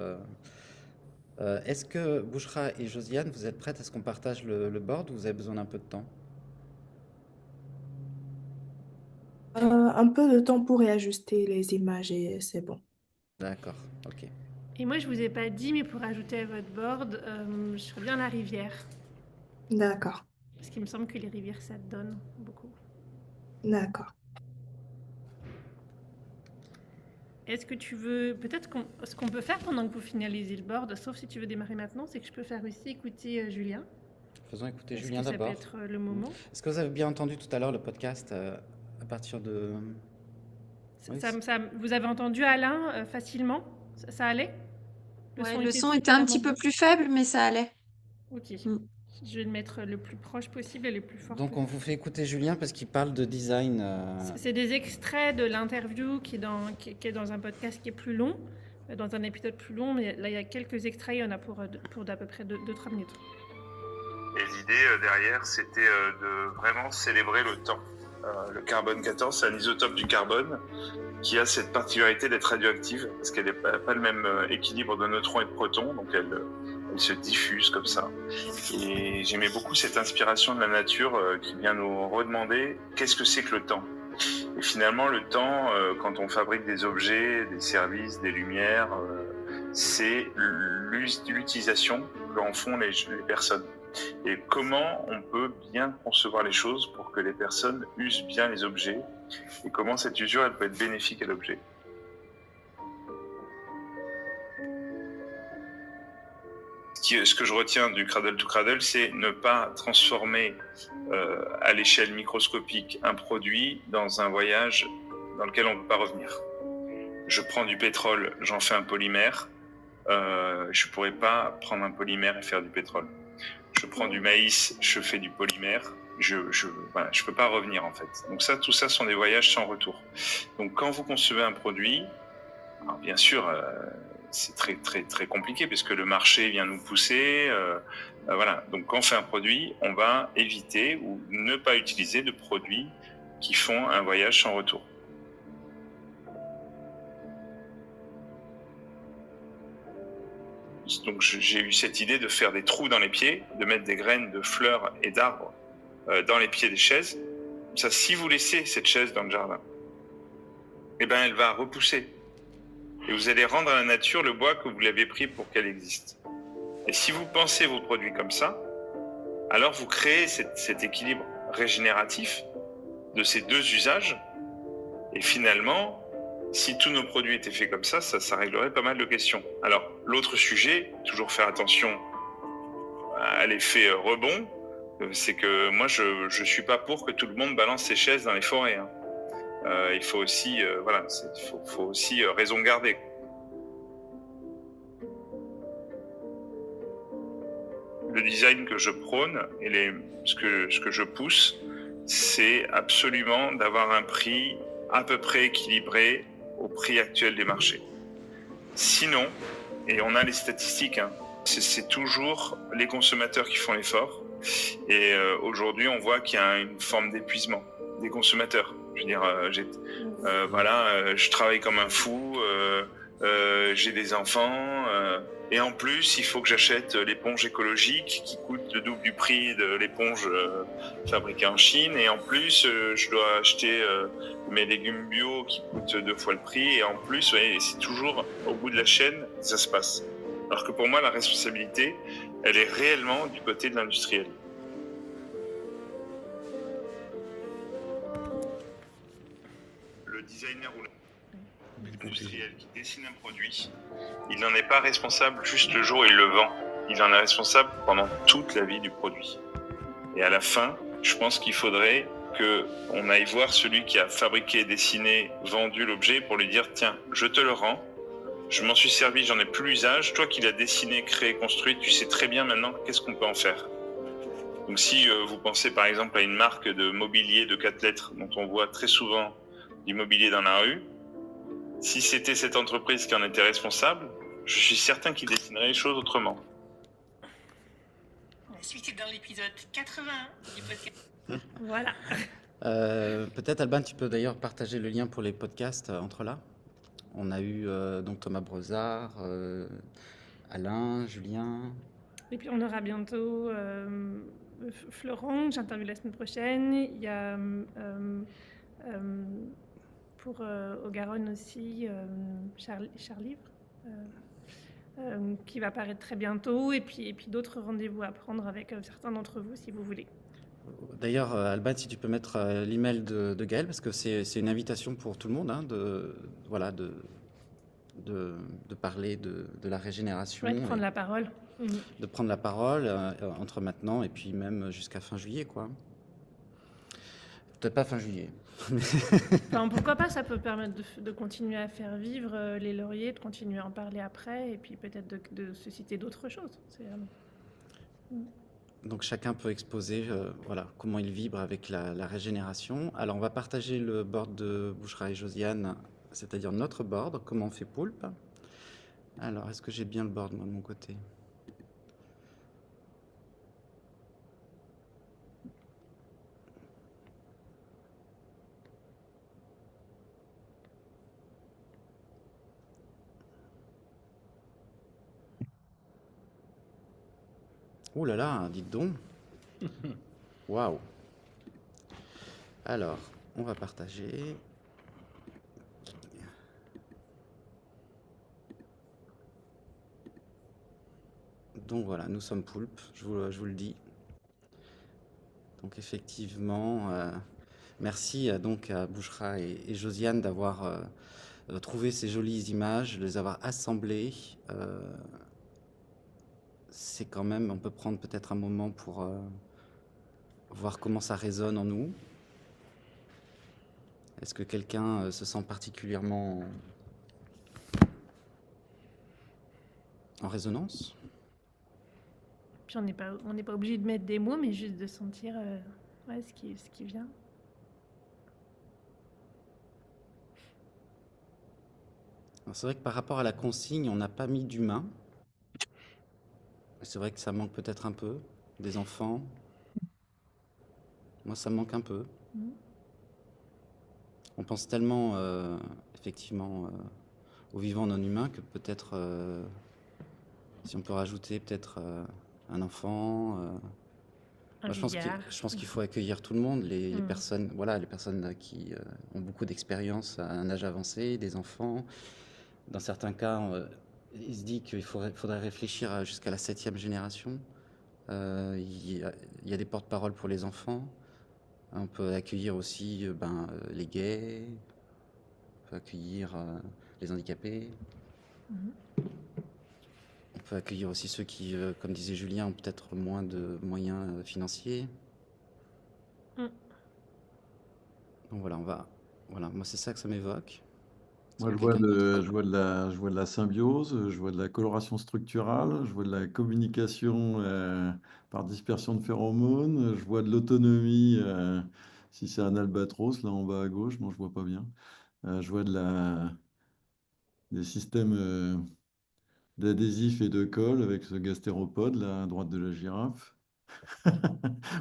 Est-ce que Bouchra et Josiane, vous êtes prêtes à ce qu'on partage le board ou vous avez besoin d'un peu de temps? Un peu de temps pour réajuster les images et c'est bon. D'accord, ok. Et moi, je vous ai pas dit, mais pour ajouter à votre board, je serais bien la rivière. D'accord, Parce qu'il me semble que les rivières, ça donne beaucoup. d'accord. est-ce que tu veux, peut-être ce qu'on peut faire pendant que vous finalisez le board, sauf si tu veux démarrer maintenant, c'est que je peux faire aussi écouter Julien. Faisons écouter Est-ce Julien que ça peut d'abord. être le moment? Est-ce que vous avez bien entendu tout à l'heure le podcast à partir de... Oui, Vous avez entendu Alain facilement? Ça allait? Ouais, son le était son était un suffisamment petit peu bon? plus faible, mais ça allait. Ok. Mm. Je vais le mettre le plus proche possible et le plus fort Donc on possible. vous fait écouter Julien parce qu'il parle de design. C'est des extraits de l'interview qui est dans un podcast qui est plus long, dans un épisode plus long, mais là il y a quelques extraits, il y en a pour d'à peu près 2-3 minutes. Et l'idée derrière, c'était de vraiment célébrer le temps. Le carbone 14, c'est un isotope du carbone qui a cette particularité d'être radioactive, parce qu'elle n'a pas le même équilibre de neutrons et de protons, donc elle se diffuse comme ça. Et j'aimais beaucoup cette inspiration de la nature qui vient nous redemander qu'est-ce que c'est que le temps. Et finalement, le temps, quand on fabrique des objets, des services, des lumières, c'est l'utilisation qu'en font les personnes. Et comment on peut bien concevoir les choses pour que les personnes usent bien les objets et comment cette usure elle peut être bénéfique à l'objet. Ce que je retiens du Cradle to Cradle, c'est ne pas transformer à l'échelle microscopique un produit dans un voyage dans lequel on ne peut pas revenir. Je prends du pétrole, j'en fais un polymère. Je ne pourrais pas prendre un polymère et faire du pétrole. Je prends du maïs, je fais du polymère, voilà, je peux pas revenir en fait. Donc tout ça sont des voyages sans retour. Donc quand vous concevez un produit, alors bien sûr c'est très très très compliqué parce que le marché vient nous pousser, voilà. Donc quand on fait un produit, on va éviter ou ne pas utiliser de produits qui font un voyage sans retour. Donc j'ai eu cette idée de faire des trous dans les pieds, de mettre des graines de fleurs et d'arbres dans les pieds des chaises. Ça, si vous laissez cette chaise dans le jardin, eh ben, elle va repousser. Et vous allez rendre à la nature le bois que vous l'avez pris pour qu'elle existe. Et si vous pensez vos produits comme ça, alors vous créez cet équilibre régénératif de ces deux usages. Et finalement, si tous nos produits étaient faits comme ça réglerait pas mal de questions. Alors, l'autre sujet, toujours faire attention à l'effet rebond, c'est que moi, je suis pas pour que tout le monde balance ses chaises dans les forêts. Hein. Il faut aussi, voilà, faut aussi raison garder. Le design que je prône et ce que je pousse, c'est absolument d'avoir un prix à peu près équilibré au prix actuel des marchés. Sinon, et on a les statistiques, hein, c'est toujours les consommateurs qui font l'effort. Et aujourd'hui, on voit qu'il y a une forme d'épuisement des consommateurs. Je veux dire, voilà, je travaille comme un fou, j'ai des enfants, et en plus, il faut que j'achète l'éponge écologique qui coûte le double du prix de l'éponge fabriquée en Chine, et en plus, je dois acheter mes légumes bio qui coûtent 2 fois le prix, et en plus, ouais, c'est toujours au bout de la chaîne, ça se passe. Alors que pour moi, la responsabilité, elle est réellement du côté de l'industriel. Le designer ou l'industriel qui dessine un produit, il n'en est pas responsable juste le jour où il le vend. Il en est responsable pendant toute la vie du produit. Et à la fin, je pense qu'il faudrait qu'on aille voir celui qui a fabriqué, dessiné, vendu l'objet pour lui dire « Tiens, je te le rends, je m'en suis servi, j'en ai plus l'usage. Toi qui l'as dessiné, créé, construit, tu sais très bien maintenant qu'est-ce qu'on peut en faire. » Donc si vous pensez par exemple à une marque de mobilier de 4 lettres dont on voit très souvent du mobilier dans la rue, si c'était cette entreprise qui en était responsable, je suis certain qu'il dessinerait les choses autrement. La suite est dans l'épisode 81 du podcast. Voilà. Peut-être, Alban, tu peux d'ailleurs partager le lien pour les podcasts entre là. On a eu donc Thomas Brezard, Alain, Julien. Et puis on aura bientôt Florent, que j'interviewe la semaine prochaine. Il y a pour au Garonne aussi Charlivre, qui va apparaître très bientôt. Et puis d'autres rendez-vous à prendre avec certains d'entre vous si vous voulez. D'ailleurs, Alban, si tu peux mettre l'email de Gaël, parce que c'est une invitation pour tout le monde, hein, de parler de la régénération, Ouais, de prendre et la parole. de prendre la parole entre maintenant et puis même jusqu'à fin juillet, quoi. Peut-être pas fin juillet. Enfin, pourquoi pas, ça peut permettre de continuer à faire vivre les lauriers, de continuer à en parler après, et puis peut-être de susciter d'autres choses. Donc chacun peut exposer voilà, comment il vibre avec la régénération. Alors on va partager le board de Bouchra et Josiane, c'est-à-dire notre board, comment on fait poulpe. Alors est-ce que j'ai bien le board moi de mon côté? Ouh là là, dites donc. Waouh. Alors, on va partager. Donc voilà, nous sommes poulpes, je vous le dis. Donc effectivement, merci donc à Bouchra et Josiane d'avoir trouvé ces jolies images, de les avoir assemblées. C'est quand même, on peut prendre peut-être un moment pour voir comment ça résonne en nous. Est-ce que quelqu'un se sent particulièrement en résonance? Puis on n'est pas obligé de mettre des mots, mais juste de sentir ouais, ce qui vient. C'est vrai que par rapport à la consigne, on n'a pas mis d'humain. C'est vrai que ça manque peut-être un peu, des enfants. Moi, ça me manque un peu. On pense tellement, effectivement, aux vivants non humains que peut-être, si on peut rajouter peut-être un enfant. Moi, je pense qu'il faut accueillir tout le monde, les personnes, voilà, les personnes qui ont beaucoup d'expérience à un âge avancé, des enfants. Dans certains cas, il se dit qu'il faudrait réfléchir jusqu'à la 7e génération. Il y a des porte-paroles pour les enfants. On peut accueillir aussi les gays, on peut accueillir les handicapés. On peut accueillir aussi ceux qui, comme disait Julien, ont peut-être moins de moyens financiers. Donc voilà, voilà, moi c'est ça que ça m'évoque. Moi, je vois de la symbiose, je vois de la coloration structurale, je vois de la communication par dispersion de phéromones, je vois de l'autonomie, si c'est un albatros, là en bas à gauche, non, je vois pas bien. Je vois des systèmes d'adhésifs et de colle avec ce gastéropode, là, à droite de la girafe.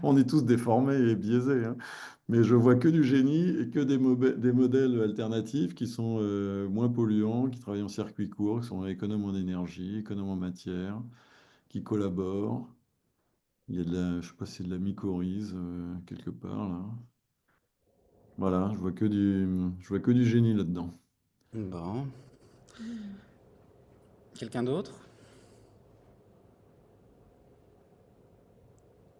On est tous déformés et biaisés, hein. Mais je vois que du génie et que des modèles alternatifs qui sont moins polluants, qui travaillent en circuit court, qui sont économes en énergie, économes en matière, qui collaborent. Il y a je sais pas si c'est de la mycorhize quelque part là. Voilà, je vois que du génie là-dedans. Bon. Quelqu'un d'autre?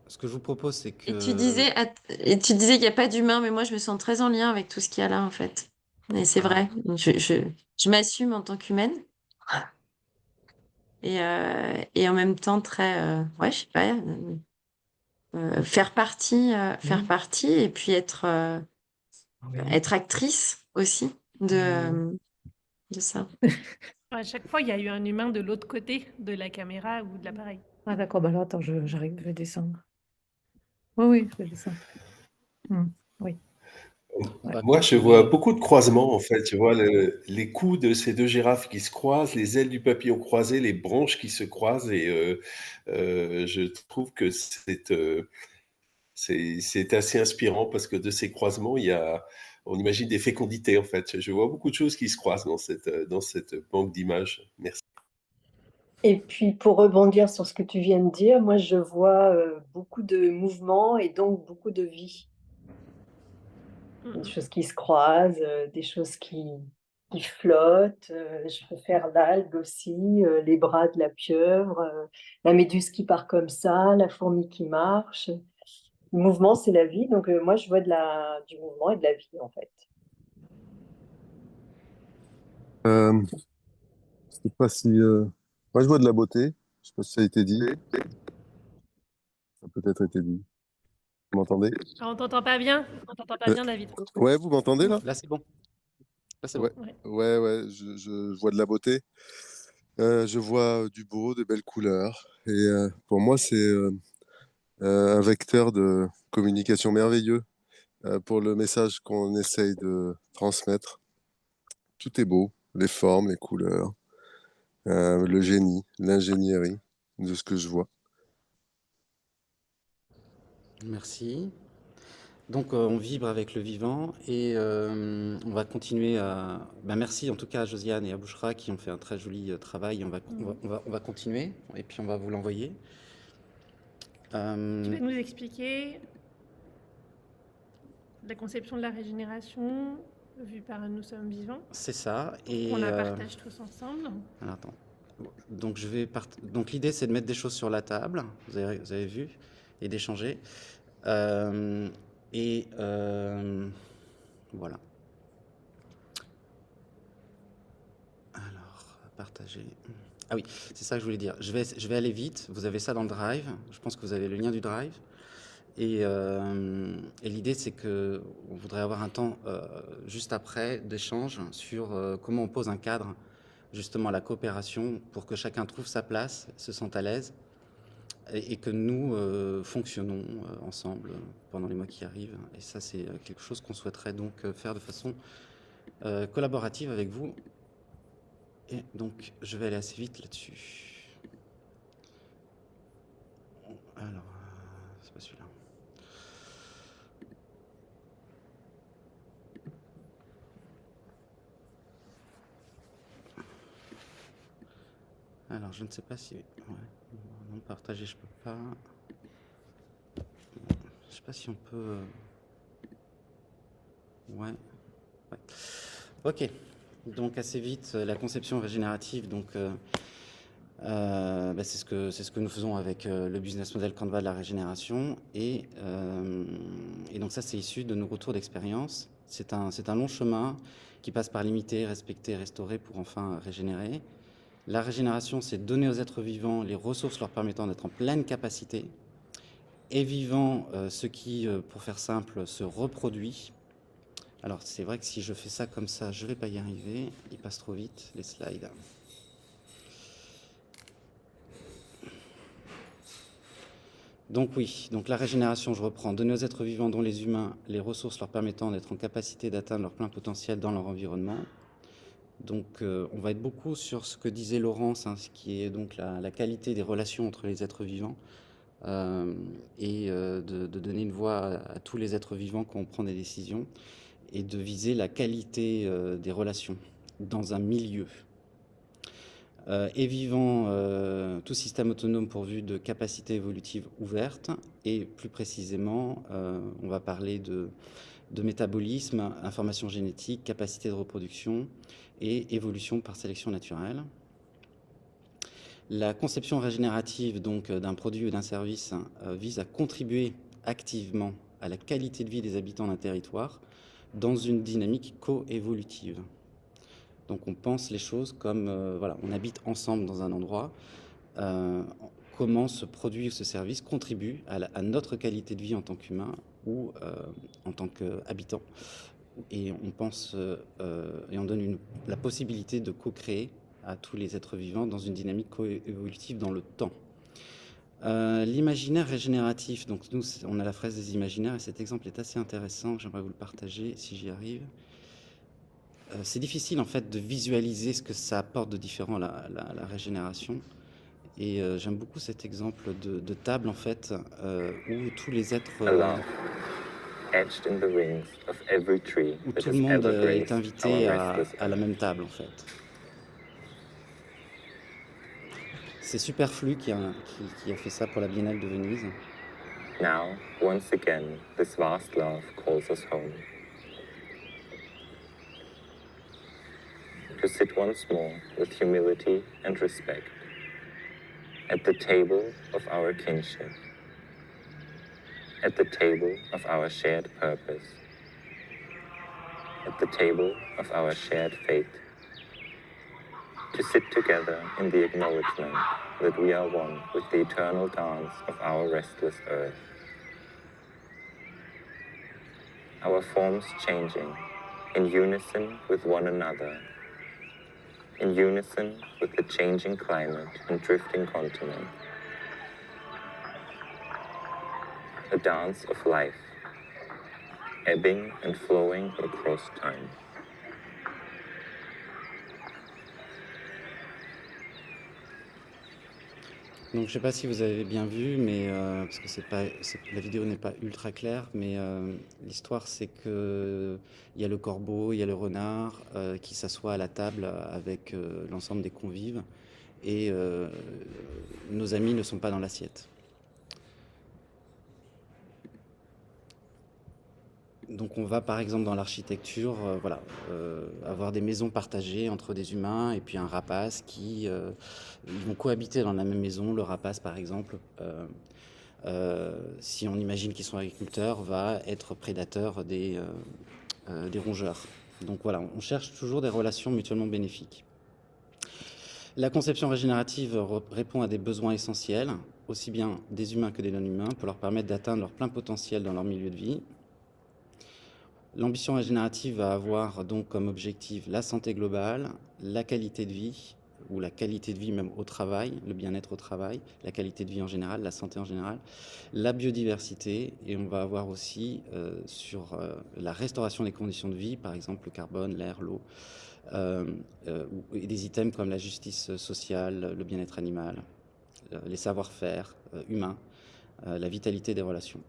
Ce que je vous propose, c'est que... Et tu disais qu'il n'y a pas d'humain, mais moi, je me sens très en lien avec tout ce qu'il y a là, en fait. Et c'est vrai, je m'assume en tant qu'humaine. Et en même temps, très... ouais, je sais pas... faire partie, et puis être actrice aussi de ça. À chaque fois, il y a eu un humain de l'autre côté de la caméra ou de l'appareil. Ah d'accord, bah alors attends, j'arrive, je vais descendre. Oui, je vais descendre. Oui. Moi, je vois beaucoup de croisements, en fait. Je vois les coups de ces deux girafes qui se croisent, les ailes du papillon croisées, les branches qui se croisent. Et je trouve que c'est assez inspirant parce que de ces croisements, on imagine des fécondités, en fait. Je vois beaucoup de choses qui se croisent dans cette banque d'images. Merci. Et puis, pour rebondir sur ce que tu viens de dire, moi, je vois beaucoup de mouvements et donc beaucoup de vie. Des choses qui se croisent, des choses qui flottent. Je peux faire l'algue aussi, les bras de la pieuvre, la méduse qui part comme ça, la fourmi qui marche. Le mouvement, c'est la vie. Donc, moi, je vois du mouvement et de la vie, en fait. Je sais pas si. Moi, je vois de la beauté. Je sais pas si ça a été dit. Ça a peut-être été dit. Vous m'entendez? Ah, on t'entend pas bien? On t'entend pas bien, David. Ouais, vous m'entendez là? Là, c'est bon. Là, c'est Ouais, bon. Ouais. ouais, je vois de la beauté. Je vois du beau, de belles couleurs. Et pour moi, c'est un vecteur de communication merveilleux pour le message qu'on essaye de transmettre. Tout est beau, les formes, les couleurs, le génie, l'ingénierie de ce que je vois. Merci. Donc, on vibre avec le vivant et on va continuer à. Merci en tout cas à Josiane et à Bouchra qui ont fait un très joli travail. On va continuer et puis on va vous l'envoyer. Tu vas nous expliquer la conception de la régénération vue par Nous sommes vivants. C'est ça. On la partage tous ensemble. Alors, attends. Donc, donc l'idée, c'est de mettre des choses sur la table, vous avez vu, et d'échanger. Voilà. Alors, partager. Ah oui, c'est ça que je voulais dire. Je vais aller vite. Vous avez ça dans le Drive. Je pense que vous avez le lien du Drive. Et l'idée, c'est qu'on voudrait avoir un temps juste après d'échange sur comment on pose un cadre justement à la coopération pour que chacun trouve sa place, se sente à l'aise et que nous fonctionnons ensemble pendant les mois qui arrivent. Et ça, c'est quelque chose qu'on souhaiterait donc faire de façon collaborative avec vous. Et donc, je vais aller assez vite là-dessus. Alors, c'est pas celui-là. Alors, je ne sais pas si... Ouais. Non, partager, je peux pas. Je sais pas si on peut... Ouais. Ok. Donc, assez vite, la conception régénérative, donc... c'est ce que nous faisons avec le business model Canva de la régénération. Et donc ça, c'est issu de nos retours d'expérience. C'est un long chemin qui passe par limiter, respecter, restaurer pour enfin régénérer. La régénération, c'est donner aux êtres vivants les ressources leur permettant d'être en pleine capacité et vivant ce qui, pour faire simple, se reproduit. Alors, c'est vrai que si je fais ça comme ça, je ne vais pas y arriver. Il passe trop vite, les slides. Donc oui, donc la régénération, je reprends, donner aux êtres vivants, dont les humains, les ressources leur permettant d'être en capacité d'atteindre leur plein potentiel dans leur environnement. Donc on va être beaucoup sur ce que disait Laurence, ce qui est donc la qualité des relations entre les êtres vivants et de donner une voix à tous les êtres vivants quand on prend des décisions et de viser la qualité des relations dans un milieu. Et vivant tout système autonome pourvu de capacités évolutives ouvertes et plus précisément on va parler de métabolisme, information génétique, capacité de reproduction et évolution par sélection naturelle. La conception régénérative donc d'un produit ou d'un service vise à contribuer activement à la qualité de vie des habitants d'un territoire dans une dynamique coévolutive. Donc on pense les choses comme, voilà, on habite ensemble dans un endroit, comment ce produit ou ce service contribue à notre qualité de vie en tant qu'humain ou en tant qu'habitant. Et on pense et on donne la possibilité de co-créer à tous les êtres vivants dans une dynamique coévolutive dans le temps. L'imaginaire régénératif, donc nous on a la fraise des imaginaires et cet exemple est assez intéressant, j'aimerais vous le partager si j'y arrive. C'est difficile en fait de visualiser ce que ça apporte de différent la régénération et j'aime beaucoup cet exemple de table en fait où tous les êtres où tout le monde est invité à la même table en fait. C'est Superflu qui a fait ça pour la Biennale de Venise. Now, once again, this vast love calls us home. To sit once more with humility and respect at the table of our kinship, at the table of our shared purpose, at the table of our shared fate, to sit together in the acknowledgement that we are one with the eternal dance of our restless earth. Our forms changing, in unison with one another, in unison with the changing climate and drifting continent. A dance of life, ebbing and flowing across time. Donc, je ne sais pas si vous avez bien vu, mais parce que la vidéo n'est pas ultra claire, mais l'histoire, c'est que il y a le corbeau, il y a le renard qui s'assoit à la table avec l'ensemble des convives, et nos amis ne sont pas dans l'assiette. Donc on va par exemple dans l'architecture avoir des maisons partagées entre des humains et puis un rapace qui ils vont cohabiter dans la même maison. Le rapace par exemple, si on imagine qu'ils sont agriculteurs, va être prédateur des rongeurs. Donc voilà, on cherche toujours des relations mutuellement bénéfiques. La conception régénérative répond à des besoins essentiels, aussi bien des humains que des non-humains, pour leur permettre d'atteindre leur plein potentiel dans leur milieu de vie. L'ambition régénérative va avoir donc comme objectif la santé globale, la qualité de vie, ou la qualité de vie même au travail, le bien-être au travail, la qualité de vie en général, la santé en général, la biodiversité, et on va avoir aussi sur la restauration des conditions de vie, par exemple le carbone, l'air, l'eau, et des items comme la justice sociale, le bien-être animal, les savoir-faire humains, la vitalité des relations.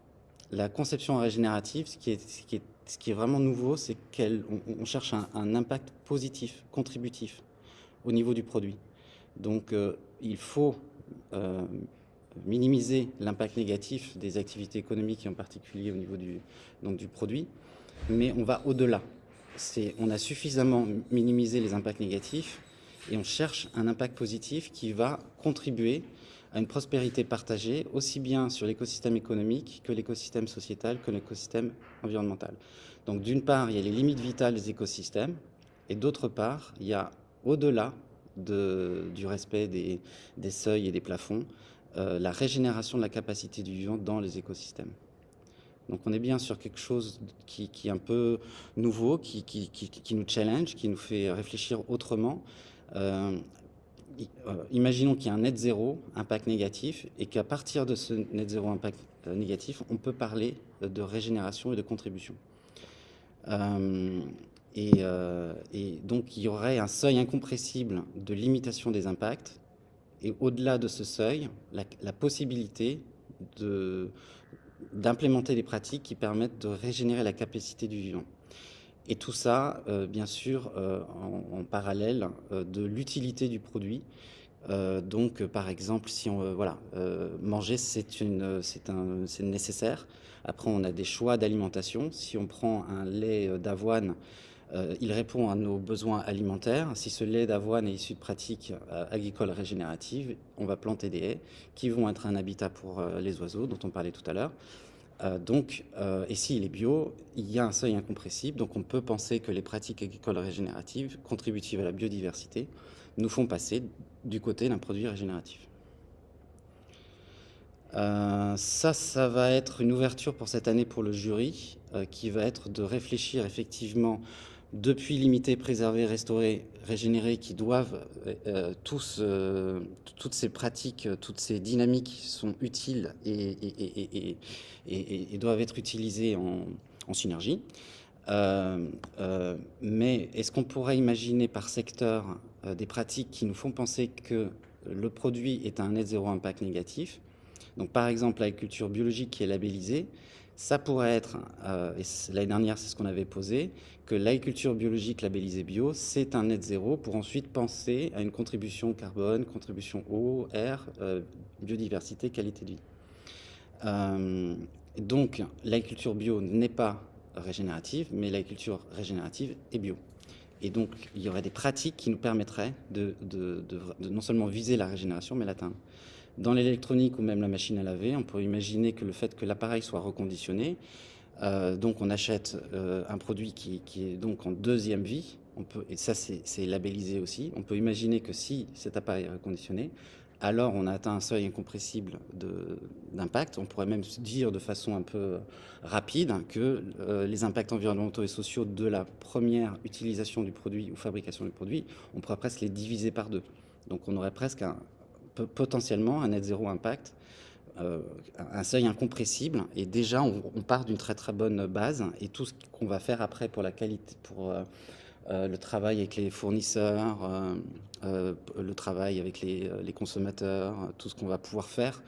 La conception régénérative, ce qui est vraiment nouveau, c'est qu'on cherche un impact positif, contributif au niveau du produit. Donc il faut minimiser l'impact négatif des activités économiques et en particulier au niveau du produit, mais on va au-delà. On a suffisamment minimisé les impacts négatifs et on cherche un impact positif qui va contribuer à une prospérité partagée, aussi bien sur l'écosystème économique que l'écosystème sociétal, que l'écosystème environnemental. Donc d'une part, il y a les limites vitales des écosystèmes, et d'autre part, il y a au-delà du respect des seuils et des plafonds, la régénération de la capacité du vivant dans les écosystèmes. Donc on est bien sur quelque chose qui est un peu nouveau, qui nous challenge, qui nous fait réfléchir autrement. Imaginons qu'il y a un net zéro impact négatif et qu'à partir de ce net zéro impact négatif, on peut parler de régénération et de contribution. Et donc il y aurait un seuil incompressible de limitation des impacts et au-delà de ce seuil, la possibilité d'implémenter des pratiques qui permettent de régénérer la capacité du vivant. Et tout ça, bien sûr, en parallèle de l'utilité du produit. Donc, par exemple, si manger, c'est nécessaire. Après, on a des choix d'alimentation. Si on prend un lait d'avoine, il répond à nos besoins alimentaires. Si ce lait d'avoine est issu de pratiques agricoles régénératives, on va planter des haies qui vont être un habitat pour les oiseaux, dont on parlait tout à l'heure. Et s'il est bio, il y a un seuil incompressible, donc on peut penser que les pratiques agricoles régénératives, contributives à la biodiversité, nous font passer du côté d'un produit régénératif. Ça va être une ouverture pour cette année pour le jury, qui va être de réfléchir effectivement depuis limiter, préserver, restaurer, régénérer, qui doivent toutes ces pratiques, toutes ces dynamiques sont utiles et doivent être utilisées en synergie. Mais est-ce qu'on pourrait imaginer par secteur des pratiques qui nous font penser que le produit est un net zéro impact négatif? Donc par exemple l'agriculture biologique qui est labellisée, ça pourrait être, et l'année dernière c'est ce qu'on avait posé, que l'agriculture biologique labellisée bio, c'est un net zéro pour ensuite penser à une contribution carbone, contribution eau, air, biodiversité, qualité de vie. Donc l'agriculture bio n'est pas régénérative, mais l'agriculture régénérative est bio. Et donc il y aurait des pratiques qui nous permettraient de non seulement viser la régénération, mais l'atteindre. Dans l'électronique ou même la machine à laver, on peut imaginer que le fait que l'appareil soit reconditionné, donc on achète un produit qui est donc en deuxième vie, et ça c'est labellisé aussi, on peut imaginer que si cet appareil est reconditionné, alors on a atteint un seuil incompressible d'impact. On pourrait même se dire de façon un peu rapide que les impacts environnementaux et sociaux de la première utilisation du produit ou fabrication du produit, on pourrait presque les diviser par 2. Donc on aurait presque potentiellement un net zéro impact, un seuil incompressible, et déjà on part d'une très très bonne base, et tout ce qu'on va faire après pour la qualité, pour le travail avec les fournisseurs, le travail avec les consommateurs, tout ce qu'on va pouvoir faire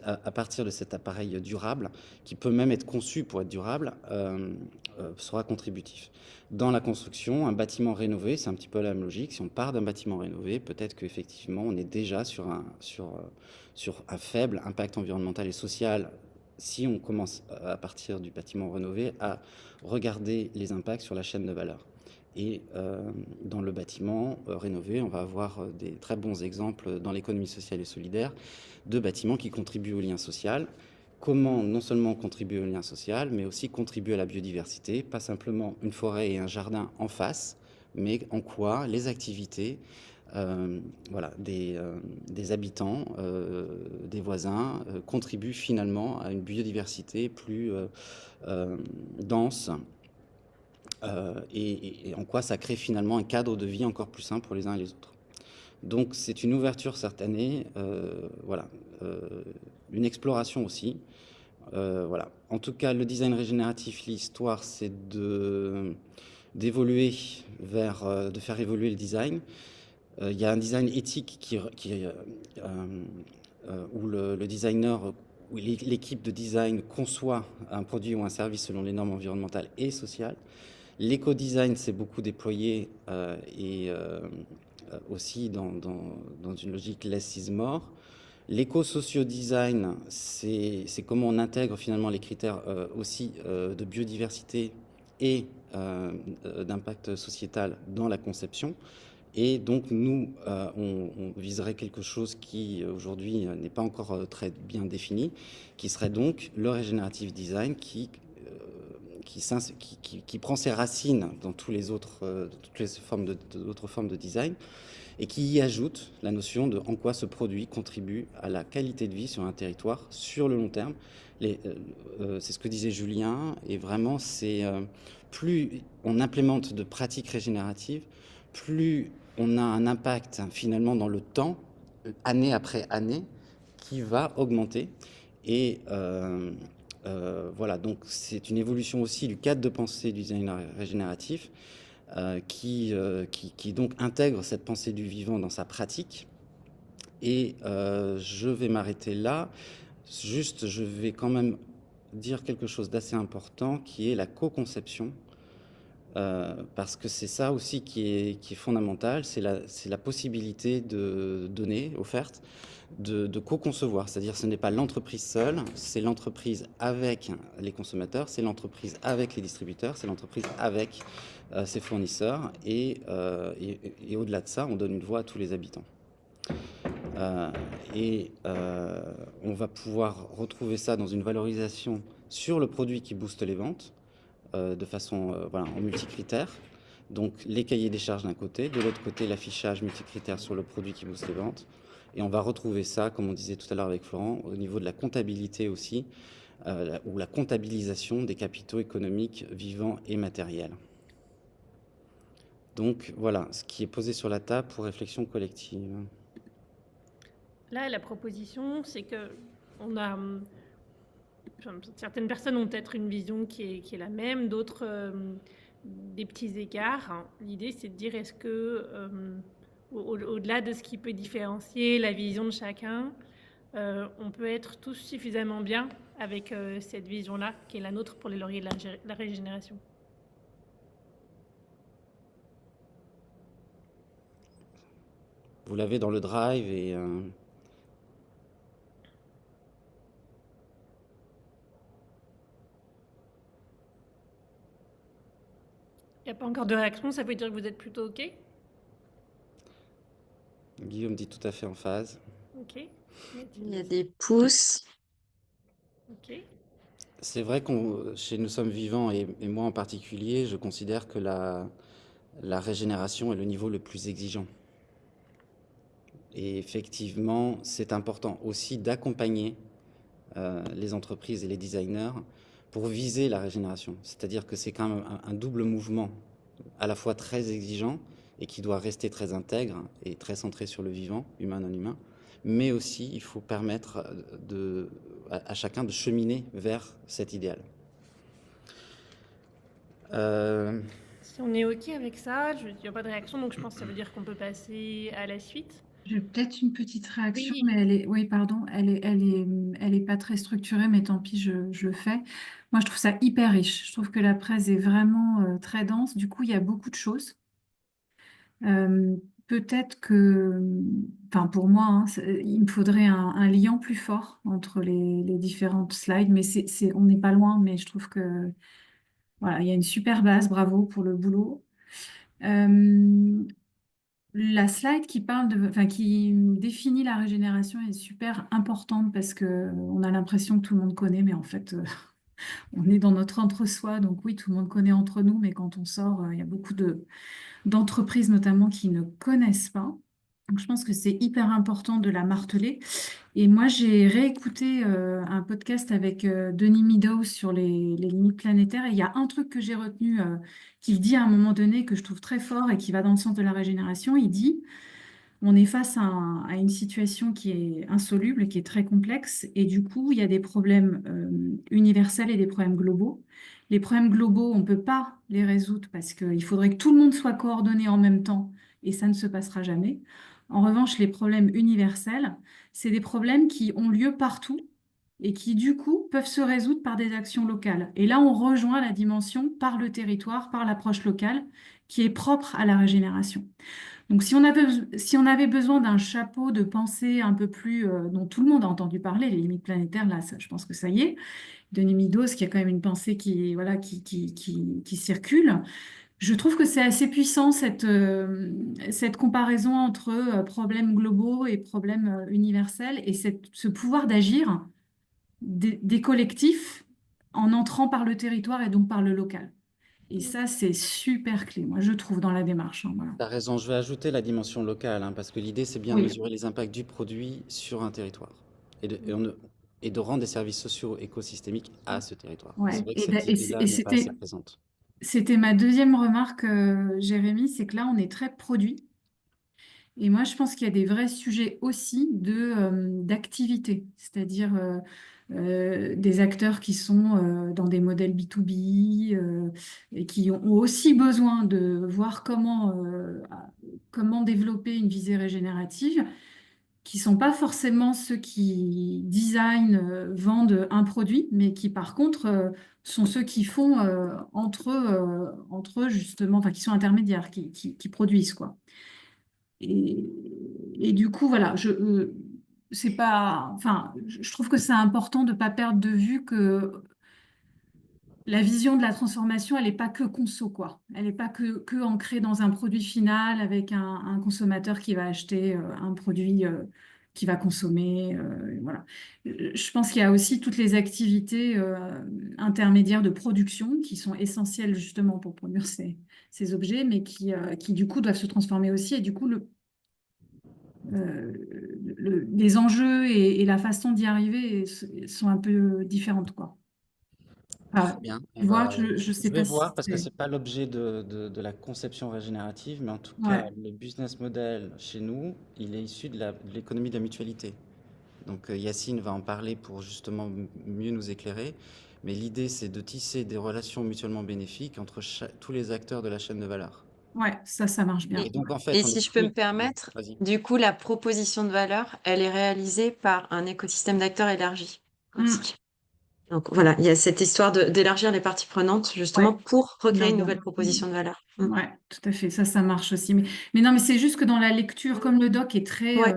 à partir de cet appareil durable, qui peut même être conçu pour être durable, sera contributif. Dans la construction, un bâtiment rénové, c'est un petit peu la même logique. Si on part d'un bâtiment rénové, peut-être qu'effectivement, on est déjà sur un faible impact environnemental et social. Si on commence à partir du bâtiment rénové à regarder les impacts sur la chaîne de valeur. Et dans le bâtiment rénové, on va avoir des très bons exemples dans l'économie sociale et solidaire de bâtiments qui contribuent au lien social. Comment non seulement contribuer au lien social, mais aussi contribuer à la biodiversité, pas simplement une forêt et un jardin en face, mais en quoi les activités des habitants, des voisins, contribuent finalement à une biodiversité plus dense, et en quoi ça crée finalement un cadre de vie encore plus sain pour les uns et les autres. Donc c'est une ouverture cette année, une exploration aussi. Voilà. En tout cas, le design régénératif, l'histoire, c'est d'évoluer vers, de faire évoluer le design. Il y a un design éthique où le designer, où l'équipe de design conçoit un produit ou un service selon les normes environnementales et sociales. L'éco-design s'est beaucoup déployé aussi dans une logique less is more. L'éco-socio-design, c'est comment on intègre finalement les critères aussi de biodiversité et d'impact sociétal dans la conception. Et donc nous, on viserait quelque chose qui aujourd'hui n'est pas encore très bien défini, qui serait donc le regenerative design qui prend ses racines dans toutes les autres formes de design, et qui y ajoute la notion de en quoi ce produit contribue à la qualité de vie sur un territoire sur le long terme. C'est ce que disait Julien, et vraiment plus on implémente de pratiques régénératives, plus on a un impact finalement dans le temps, année après année, qui va augmenter. Et voilà, donc c'est une évolution aussi du cadre de pensée du design régénératif, qui donc intègre cette pensée du vivant dans sa pratique. Et je vais m'arrêter là. Juste, je vais quand même dire quelque chose d'assez important, qui est la co-conception, parce que c'est ça aussi qui est fondamental, c'est la possibilité de donner, offerte, de co-concevoir. C'est-à-dire ce n'est pas l'entreprise seule, c'est l'entreprise avec les consommateurs, c'est l'entreprise avec les distributeurs, c'est l'entreprise avec ses fournisseurs, et au-delà de ça, on donne une voix à tous les habitants. On va pouvoir retrouver ça dans une valorisation sur le produit qui booste les ventes, de façon en multicritères. Donc les cahiers des charges d'un côté, de l'autre côté l'affichage multicritère sur le produit qui booste les ventes. Et on va retrouver ça, comme on disait tout à l'heure avec Florent, au niveau de la comptabilité aussi, ou la comptabilisation des capitaux économiques vivants et matériels. Donc voilà, ce qui est posé sur la table pour réflexion collective. Là, la proposition, c'est que certaines personnes ont peut-être une vision qui est la même, d'autres des petits écarts. L'idée, c'est de dire, est-ce que, au-delà de ce qui peut différencier la vision de chacun, on peut être tous suffisamment bien avec cette vision-là, qui est la nôtre pour les lauriers de la régénération. Vous l'avez dans le drive, et Il n'y a pas encore de réaction, ça veut dire que vous êtes plutôt OK? Guillaume dit tout à fait en phase. OK. Il y a des pouces. OK. C'est vrai chez Nous sommes vivants, et moi en particulier, je considère que la régénération est le niveau le plus exigeant. Et effectivement, c'est important aussi d'accompagner les entreprises et les designers pour viser la régénération. C'est-à-dire que c'est quand même un double mouvement, à la fois très exigeant et qui doit rester très intègre et très centré sur le vivant, humain non humain, mais aussi il faut permettre à chacun de cheminer vers cet idéal. Si on est OK avec ça, il n'y a pas de réaction, donc je pense que ça veut dire qu'on peut passer à la suite. J'ai peut-être une petite réaction, Oui. mais oui, pardon, elle est pas très structurée, mais tant pis, je le fais. Moi, je trouve ça hyper riche. Je trouve que la presse est vraiment très dense. Du coup, il y a beaucoup de choses. Peut-être que, enfin, pour moi, hein, il me faudrait un lien plus fort entre les différentes slides, mais on n'est pas loin, mais je trouve que, voilà, il y a une super base. Bravo pour le boulot. La slide qui parle enfin, qui définit la régénération est super importante parce que on a l'impression que tout le monde connaît, mais en fait, on est dans notre entre-soi. Donc oui, tout le monde connaît entre nous, mais quand on sort, il y a beaucoup d'entreprises notamment qui ne connaissent pas. Donc je pense que c'est hyper important de la marteler. Et moi, j'ai réécouté un podcast avec Denis Meadows sur les limites planétaires. Et il y a un truc que j'ai retenu qu'il dit à un moment donné que je trouve très fort et qui va dans le sens de la régénération. Il dit, on est face à une situation qui est insoluble, qui est très complexe. Et du coup, il y a des problèmes universels et des problèmes globaux. Les problèmes globaux, on ne peut pas les résoudre parce qu'il faudrait que tout le monde soit coordonné en même temps et ça ne se passera jamais. En revanche, les problèmes universels, c'est des problèmes qui ont lieu partout et qui, du coup, peuvent se résoudre par des actions locales. Et là, on rejoint la dimension par le territoire, par l'approche locale, qui est propre à la régénération. Donc, si on avait besoin d'un chapeau de pensée un peu plus, dont tout le monde a entendu parler, les limites planétaires, là, ça, je pense que ça y est, Denis Meadows, qui a quand même une pensée qui, voilà, qui circule. Je trouve que c'est assez puissant cette comparaison entre problèmes globaux et problèmes universels et ce pouvoir d'agir des collectifs en entrant par le territoire et donc par le local. Et ça, c'est super clé, moi, je trouve, dans la démarche, hein, voilà. Tu as raison, je vais ajouter la dimension locale, hein, parce que l'idée, c'est bien de Oui. mesurer les impacts du produit sur un territoire et de rendre des services sociaux écosystémiques à ce territoire. Ouais. C'est vrai que Et, cette idée-là n'est pas assez présente. c'était ma deuxième remarque, Jérémy, c'est que là, on est très produit. Et moi, je pense qu'il y a des vrais sujets aussi d'activité, c'est-à-dire des acteurs qui sont dans des modèles B2B et qui ont aussi besoin de voir comment développer une visée régénérative, qui ne sont pas forcément ceux qui designent, vendent un produit, mais qui par contre sont ceux qui font entre eux justement, enfin qui sont intermédiaires, qui produisent quoi. Et du coup, voilà, c'est pas, enfin, je trouve que c'est important de ne pas perdre de vue que la vision de la transformation, elle n'est pas que conso, quoi. Elle n'est pas que ancrée dans un produit final avec un consommateur qui va acheter un produit qui va consommer. Voilà. Je pense qu'il y a aussi toutes les activités intermédiaires de production qui sont essentielles justement pour produire ces objets, mais qui du coup doivent se transformer aussi. Et du coup, les enjeux et la façon d'y arriver sont un peu différentes, quoi. Ah, Très bien. tu vois, je Je sais vais pas si voir parce que c'est... c'est pas l'objet de la conception régénérative, mais en tout Ouais. cas, le business model chez nous, il est issu de l'économie de la mutualité. Donc Yacine va en parler pour justement mieux nous éclairer. Mais l'idée, c'est de tisser des relations mutuellement bénéfiques entre tous les acteurs de la chaîne de valeur. Ouais, ça marche bien. Et donc, en fait, Et on si est je peux me plus... permettre, Vas-y. du coup, la proposition de valeur, elle est réalisée par un écosystème d'acteurs élargi aussi. Donc voilà, il y a cette histoire d'élargir les parties prenantes justement Ouais. pour recréer Non, une non. nouvelle proposition de valeur. Ouais, tout à fait, ça marche aussi. Mais non, mais c'est juste que dans la lecture, comme le doc est très, Ouais,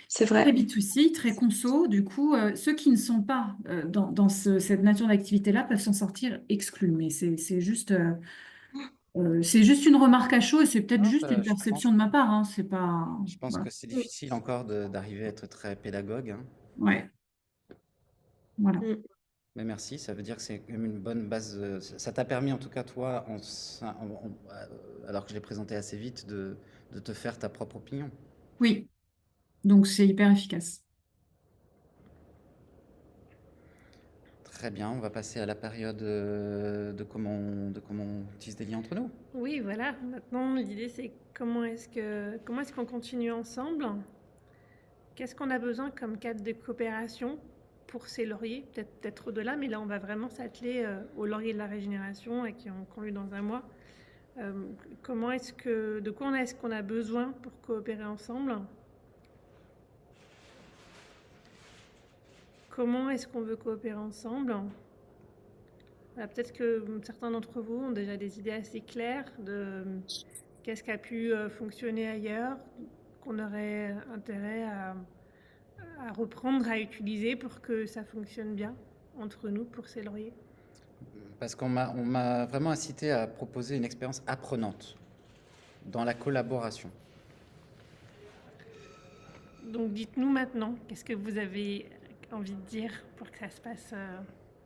c'est vrai. très B2C, très conso, du coup, ceux qui ne sont pas dans cette nature d'activité-là peuvent s'en sortir exclus. Mais c'est juste une remarque à chaud et c'est peut-être Non, juste une je perception de ma part, hein, c'est pas... pense Voilà. que c'est difficile encore d'arriver à être très pédagogue, hein. Ouais. Voilà. Mais merci, ça veut dire que c'est quand même une bonne base. Ça t'a permis, en tout cas, toi, alors que je l'ai présenté assez vite, de te faire ta propre opinion. Oui, donc c'est hyper efficace. Très bien, on va passer à la période de comment on tisse des liens entre nous. Oui, voilà. Maintenant, l'idée, c'est comment est-ce qu'on continue ensemble? Qu'est-ce qu'on a besoin comme cadre de coopération pour ces lauriers? Peut-être au-delà, mais là, on va vraiment s'atteler aux lauriers de la régénération et qui ont lieu dans un mois. De quoi est-ce qu'on a besoin pour coopérer ensemble? Comment est-ce qu'on veut coopérer ensemble? Peut-être que certains d'entre vous ont déjà des idées assez claires de qu'est-ce qui a pu fonctionner ailleurs, qu'on aurait intérêt à reprendre, à utiliser pour que ça fonctionne bien entre nous pour ces lauriers. Parce on m'a vraiment incité à proposer une expérience apprenante dans la collaboration. Donc dites-nous maintenant, qu'est-ce que vous avez envie de dire pour que ça se passe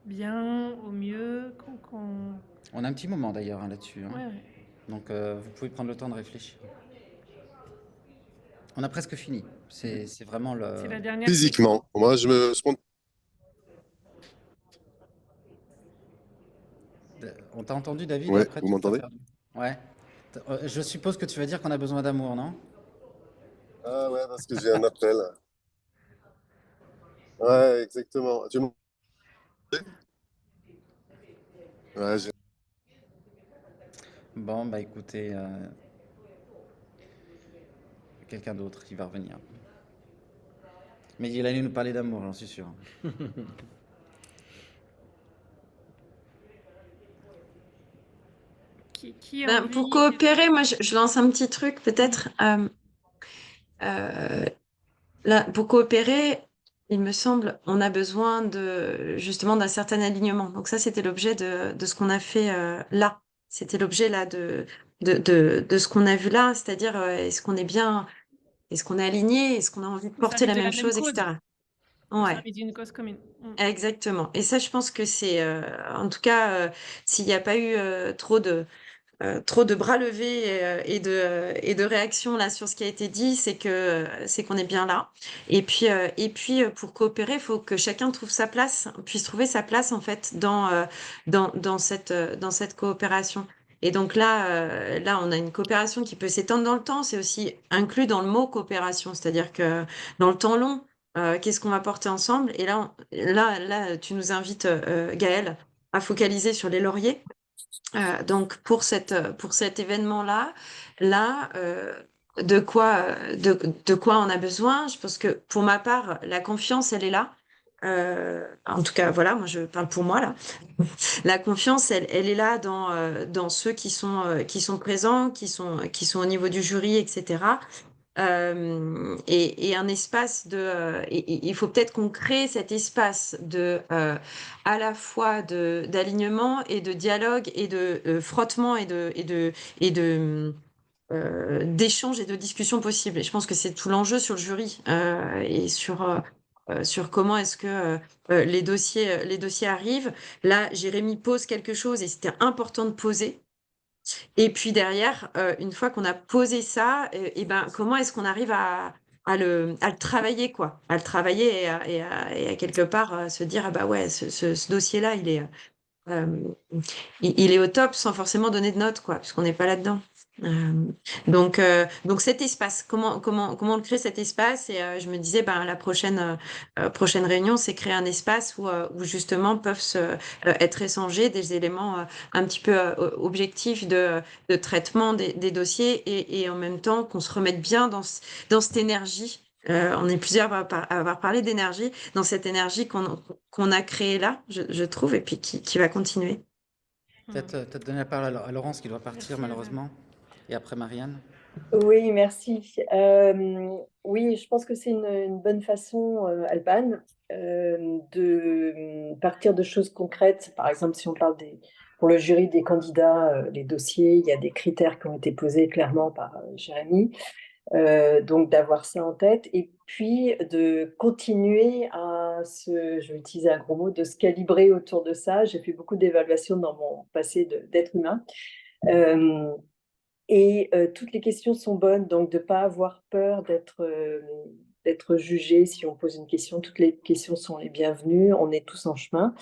bien, au mieux, On a un petit moment d'ailleurs là-dessus. Hein. Ouais. Donc vous pouvez prendre le temps de réfléchir. On a presque fini. C'est vraiment le... C'est la dernière. Physiquement, moi je me... On t'a entendu, David? Ouais, après, vous m'entendez? Ouais. Je suppose que tu vas dire qu'on a besoin d'amour, non? Ah ouais, parce que j'ai un appel. Ouais, exactement. Tu m'entends? Ouais, Bon, bah écoutez, quelqu'un d'autre qui va revenir. Mais il allait nous parler d'amour, j'en suis sûr. Pour coopérer, moi, je lance un petit truc peut-être. Là, pour coopérer, il me semble, on a besoin justement d'un certain alignement. Donc ça, c'était l'objet de ce qu'on a fait là. C'était l'objet là de ce qu'on a vu là, c'est-à-dire est-ce qu'on est bien, est-ce qu'on est aligné, est-ce qu'on a envie de porter la même chose, etc. Ouais. D'une cause commune. Exactement. Et ça, je pense que c'est, en tout cas, s'il n'y a pas eu trop de bras levés et de réactions là sur ce qui a été dit, c'est qu'on est bien là. Et puis pour coopérer, il faut que chacun trouve sa place, puisse trouver sa place en fait dans cette coopération. Et donc là, on a une coopération qui peut s'étendre dans le temps. C'est aussi inclus dans le mot coopération, c'est-à-dire que dans le temps long, qu'est-ce qu'on va porter ensemble? Et là, tu nous invites, Gaëlle, à focaliser sur les lauriers. Donc pour cet événement-là, de quoi on a besoin? Je pense que pour ma part, la confiance, elle est là. En tout cas, voilà, moi je parle pour moi là. La confiance, elle est là dans ceux qui sont présents, qui sont au niveau du jury, etc. Et un espace il faut peut-être qu'on crée cet espace à la fois d'alignement et de dialogue et de frottement et d'échange et de discussion possible. Et je pense que c'est tout l'enjeu sur le jury et sur comment est-ce que les dossiers arrivent. Là, Jérémy pose quelque chose et c'était important de poser. Et puis derrière, une fois qu'on a posé ça, et ben, comment est-ce qu'on arrive à le travailler, quoi? À le travailler et à quelque part se dire, ah bah ouais, ce dossier-là, il est au top sans forcément donner de notes, quoi, puisqu'on n'est pas là-dedans. Donc cet espace, comment on crée cet espace? Et je me disais, ben, la prochaine réunion, c'est créer un espace où justement peuvent être échangés des éléments un petit peu objectifs de traitement des dossiers et en même temps qu'on se remette bien dans cette énergie. On est plusieurs à avoir parlé d'énergie, dans cette énergie qu'on a créée là, je trouve, et puis qui va continuer. Peut-être donner la parole à Laurence qui doit partir malheureusement. Et après Marianne. Oui, merci. Oui, je pense que c'est une bonne façon, Alban, de partir de choses concrètes. Par exemple, si on parle pour le jury des candidats, les dossiers, il y a des critères qui ont été posés clairement par Jérémy. Donc d'avoir ça en tête et puis de continuer je vais utiliser un gros mot, de se calibrer autour de ça. J'ai fait beaucoup d'évaluations dans mon passé d'être humain. Toutes les questions sont bonnes, donc de ne pas avoir peur d'être jugé si on pose une question. Toutes les questions sont les bienvenues, on est tous en chemin.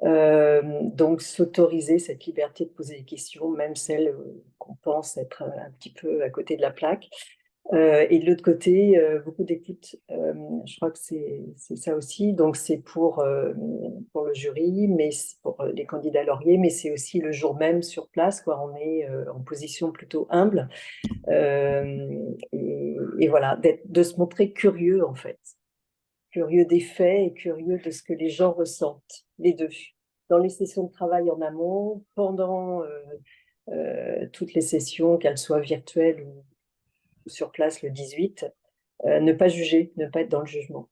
Donc s'autoriser cette liberté de poser des questions, même celles qu'on pense être un petit peu à côté de la plaque. Et de l'autre côté, beaucoup d'écoute. Je crois que c'est ça aussi. Donc c'est pour le jury, mais pour les candidats lauriers, mais c'est aussi le jour même sur place, quoi. On est en position plutôt humble. Et voilà, de se montrer curieux en fait. Curieux des faits et curieux de ce que les gens ressentent, les deux. Dans les sessions de travail en amont, pendant toutes les sessions, qu'elles soient virtuelles ou sur place le 18, ne pas juger, ne pas être dans le jugement.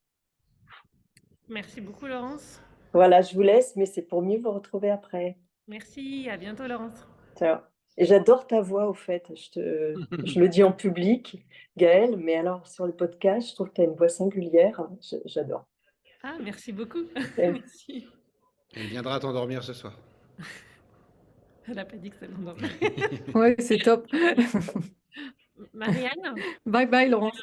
Merci beaucoup, Laurence. Voilà, je vous laisse, mais c'est pour mieux vous retrouver après. Merci, à bientôt, Laurence. Ciao. Et j'adore ta voix, au fait. Je le dis en public, Gaëlle, mais alors sur le podcast, je trouve que tu as une voix singulière. J'adore. Ah, merci beaucoup. Ouais. Merci. Elle viendra t'endormir ce soir. Elle n'a pas dit que ça l'endormait. Ouais, c'est top. Marianne? Bye bye, Laurence.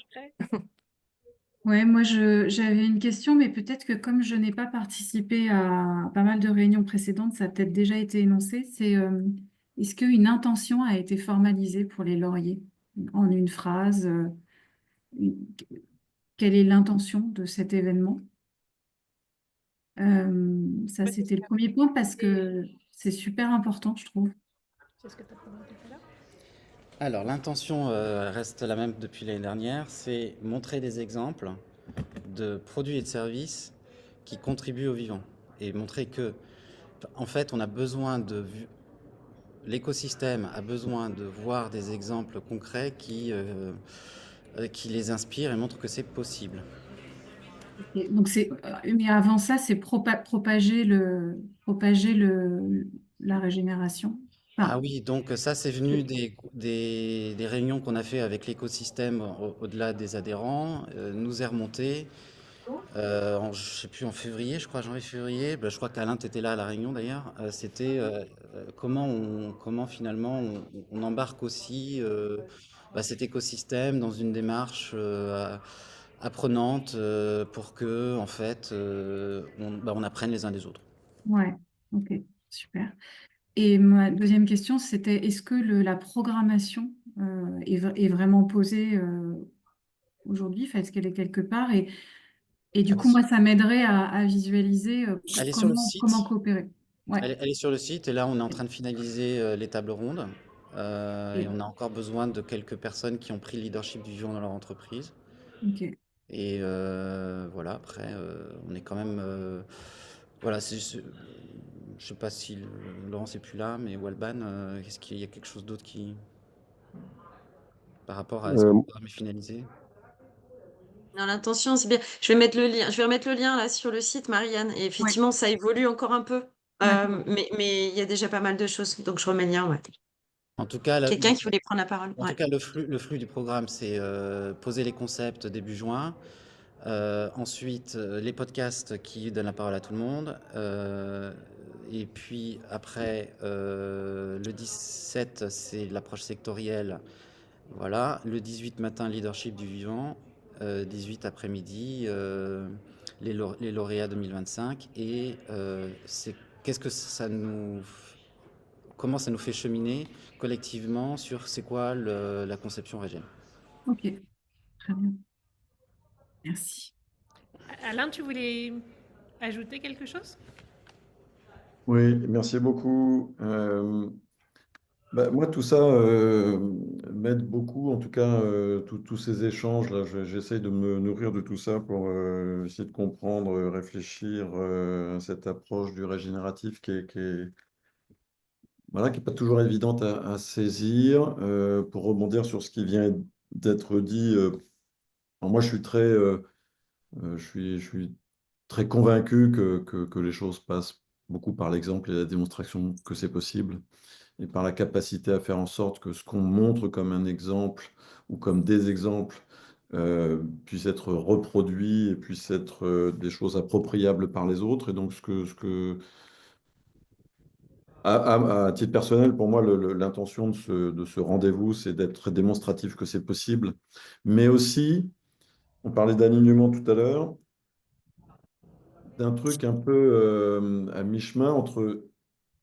Ouais, moi j'avais une question, mais peut-être que comme je n'ai pas participé à pas mal de réunions précédentes, ça a peut-être déjà été énoncé. C'est est-ce qu'une intention a été formalisée pour les lauriers en une phrase? Une- Quelle est l'intention de cet événement? Ça, c'était le premier point parce que c'est super important, je trouve. C'est ce que tu as présenté tout à l'heure. Alors, l'intention reste la même depuis l'année dernière, c'est montrer des exemples de produits et de services qui contribuent au vivant et montrer que, en fait, on a besoin l'écosystème a besoin de voir des exemples concrets qui les inspirent et montrent que c'est possible. Et donc mais avant ça, c'est propager la régénération. Ah oui, donc ça, c'est venu des réunions qu'on a fait avec l'écosystème au-delà des adhérents, nous est remonté, je ne sais plus, en février, je crois, janvier-février, je crois qu'Alain, tu étais là à la réunion d'ailleurs, c'était comment finalement on embarque aussi cet écosystème dans une démarche apprenante pour que, en fait, on apprenne les uns des autres. Ouais, ok, super. Et ma deuxième question, c'était est-ce que la programmation est vraiment posée aujourd'hui? Enfin, est-ce qu'elle est quelque part? Et du coup, moi, ça m'aiderait à visualiser Elle est sur le comment site. coopérer. Ouais. Elle est sur le site et là, on est en train de finaliser les tables rondes. Et on a encore besoin de quelques personnes qui ont pris le leadership du vivant dans leur entreprise. Ok. Et voilà, après, on est quand même. Voilà, je sais pas si Laurence n'est plus là, mais Walban, est-ce qu'il y a quelque chose d'autre par rapport à ce que le programme est finalisé? Non, l'intention, c'est bien. Je vais remettre le lien là sur le site, Marianne. Et effectivement, ça évolue encore un peu. Mais il y a déjà pas mal de choses. Donc, je remets le lien, ouais. En tout cas, Quelqu'un qui voulait prendre la parole. En tout cas, le flux du programme, c'est poser les concepts début juin. Ensuite, les podcasts qui donnent la parole à tout le monde. Et puis après, le 17, c'est l'approche sectorielle. Voilà. Le 18 matin, leadership du vivant. 18 après-midi, les lauréats 2025. Et comment ça nous fait cheminer collectivement sur c'est quoi la conception Régène. Ok, très bien. Merci. Alain, tu voulais ajouter quelque chose? Oui, merci beaucoup. Moi, tout ça m'aide beaucoup, en tout cas, tous ces échanges, là, j'essaie de me nourrir de tout ça pour essayer de comprendre, réfléchir à cette approche du régénératif voilà, qui n'est pas toujours évidente à saisir. Pour rebondir sur ce qui vient d'être dit, moi, je suis très convaincu que les choses passent beaucoup par l'exemple et la démonstration que c'est possible. et par la capacité à faire en sorte que ce qu'on montre comme un exemple ou comme des exemples puisse être reproduit et puisse être des choses appropriables par les autres. Et donc, à titre personnel, pour moi, l'intention de ce rendez-vous, c'est d'être démonstratif que c'est possible, mais aussi, on parlait d'alignement tout à l'heure, d'un truc un peu à mi-chemin entre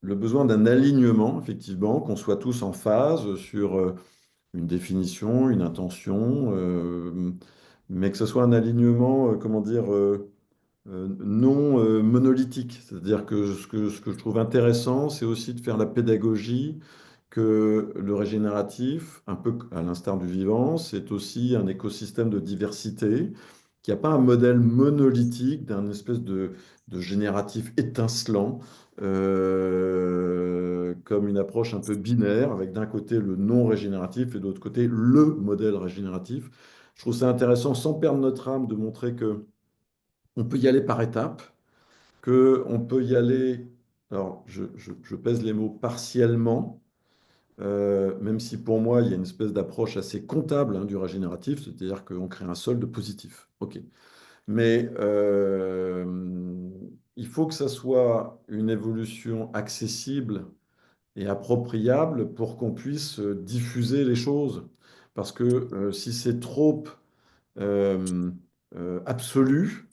le besoin d'un alignement, effectivement, qu'on soit tous en phase sur une définition, une intention, mais que ce soit un alignement, comment dire, non monolithique. C'est-à-dire que ce que je trouve intéressant, c'est aussi de faire la pédagogie que le régénératif, un peu à l'instar du vivant, c'est aussi un écosystème de diversité, qu'il n'y a pas un modèle monolithique d'un espèce de génératif étincelant, comme une approche un peu binaire, avec d'un côté le non régénératif et de l'autre côté le modèle régénératif. Je trouve ça intéressant, sans perdre notre âme, de montrer que on peut y aller par étapes, qu'on peut y aller, alors je pèse les mots partiellement, même si pour moi il y a une espèce d'approche assez comptable du régénératif, c'est-à-dire qu'on crée un solde positif. Ok. Mais il faut que ça soit une évolution accessible et appropriable pour qu'on puisse diffuser les choses. Parce que si c'est trop euh, absolu,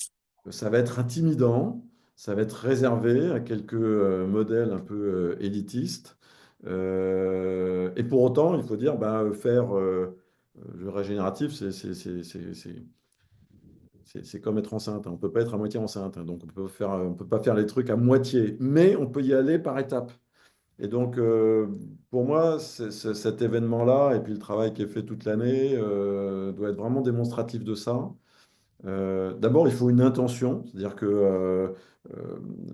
ça va être intimidant, ça va être réservé à quelques modèles un peu élitistes. Et pour autant, il faut dire, bah, faire le régénératif, c'est comme être enceinte, hein. On ne peut pas être à moitié enceinte, hein. Donc on peut pas faire les trucs à moitié, mais on peut y aller par étapes. Et donc, pour moi, cet événement-là, et puis le travail qui est fait toute l'année, doit être vraiment démonstratif de ça. D'abord, il faut une intention, c'est-à-dire que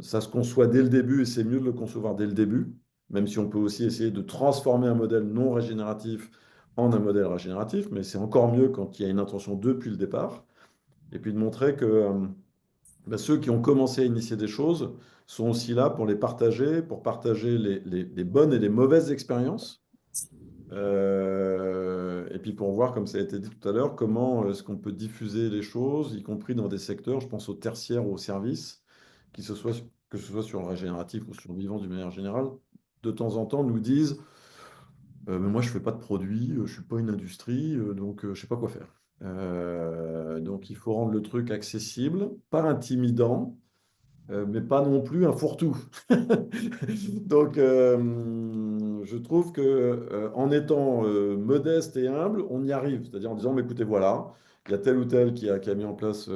ça se conçoit dès le début, et c'est mieux de le concevoir dès le début, même si on peut aussi essayer de transformer un modèle non régénératif en un modèle régénératif, mais c'est encore mieux quand il y a une intention depuis le départ. Et puis de montrer que bah, ceux qui ont commencé à initier des choses sont aussi là pour les partager, pour partager les bonnes et les mauvaises expériences. Et puis pour voir, comme ça a été dit tout à l'heure, comment est-ce qu'on peut diffuser les choses, y compris dans des secteurs, je pense au tertiaire ou au service, que ce soit sur le régénératif ou sur le vivant d'une manière générale, de temps en temps nous disent mais moi je ne fais pas de produits, je ne suis pas une industrie, donc je ne sais pas quoi faire. Donc il faut rendre le truc accessible, pas intimidant, mais pas non plus un fourre-tout. Donc je trouve que en étant modeste et humble, on y arrive. C'est-à-dire en disant, mais écoutez, voilà, il y a tel ou tel qui a mis en place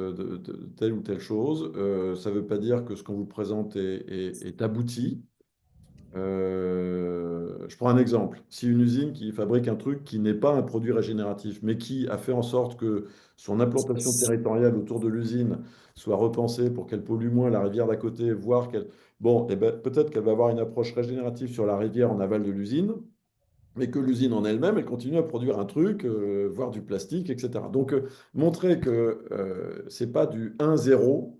telle ou telle chose. Ça ne veut pas dire que ce qu'on vous présente est abouti. Je prends un exemple. Si une usine qui fabrique un truc qui n'est pas un produit régénératif, mais qui a fait en sorte que son implantation territoriale autour de l'usine soit repensée pour qu'elle pollue moins la rivière d'à côté, voire qu'elle... Bon, eh ben, peut-être qu'elle va avoir une approche régénérative sur la rivière en aval de l'usine, mais que l'usine en elle-même, elle continue à produire un truc, voire du plastique, etc. Donc, montrer que c'est pas du 1-0,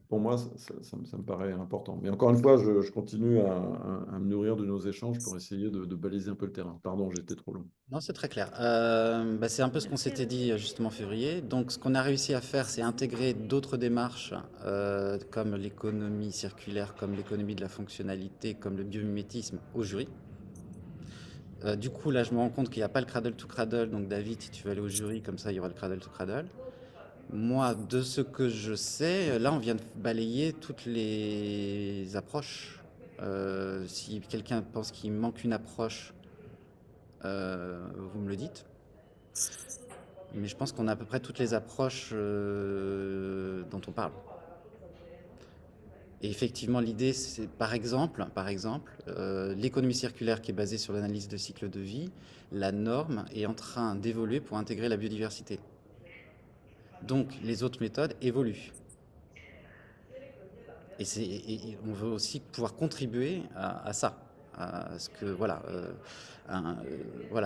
pour moi, ça me paraît important. Mais encore une fois, je continue à me nourrir de nos échanges pour essayer de baliser un peu le terrain. Pardon, j'étais trop long. Non, c'est très clair. Bah, c'est un peu ce qu'on s'était dit justement en février. Donc, ce qu'on a réussi à faire, c'est intégrer d'autres démarches comme l'économie circulaire, comme l'économie de la fonctionnalité, comme le biomimétisme au jury. Du coup, là, je me rends compte qu'il n'y a pas le cradle to cradle. Donc, David, si tu veux aller au jury, comme ça, il y aura le cradle to cradle. Moi, de ce que je sais, là, on vient de balayer toutes les approches. Si quelqu'un pense qu'il manque une approche, vous me le dites. Mais je pense qu'on a à peu près toutes les approches dont on parle. Et effectivement, l'idée, c'est par exemple, l'économie circulaire qui est basée sur l'analyse de cycle de vie, la norme est en train d'évoluer pour intégrer la biodiversité. Donc, les autres méthodes évoluent. Et on veut aussi pouvoir contribuer à ça, à ce que, voilà,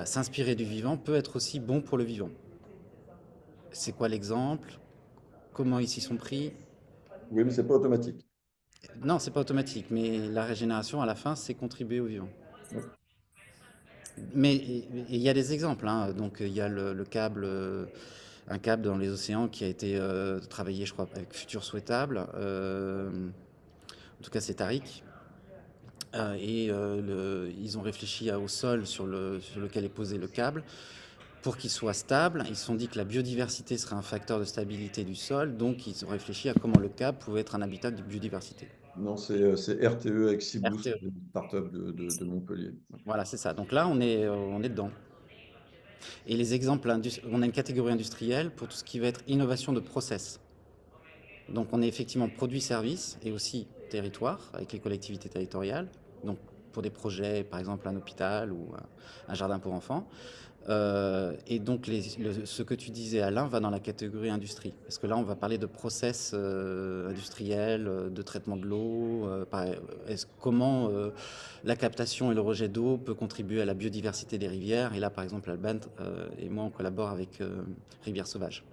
s'inspirer du vivant peut être aussi bon pour le vivant. C'est quoi l'exemple? Comment ils s'y sont pris? Oui, mais c'est pas automatique. Non, c'est pas automatique, mais la régénération, à la fin, c'est contribuer au vivant. Mais il y a des exemples, hein. Donc, il y a le câble, un câble dans les océans qui a été travaillé, je crois, avec Futur Souhaitable. En tout cas, c'est Tariq. Ils ont réfléchi au sol sur lequel est posé le câble pour qu'il soit stable. Ils se sont dit que la biodiversité serait un facteur de stabilité du sol, donc ils ont réfléchi à comment le câble pouvait être un habitat de biodiversité. Non, c'est RTE avec Cibus, RTE. une start-up de Montpellier. Voilà, c'est ça. Donc là, on est dedans. Et les exemples, on a une catégorie industrielle pour tout ce qui va être innovation de process. Donc on est effectivement produit-service et aussi territoire avec les collectivités territoriales. Donc pour des projets, par exemple un hôpital ou un jardin pour enfants. Et donc ce que tu disais, Alain, va dans la catégorie industrie. Parce que là, on va parler de process industriels, de traitement de l'eau, comment la captation et le rejet d'eau peut contribuer à la biodiversité des rivières. Et là, par exemple, Alban et moi, on collabore avec Rivière Sauvage.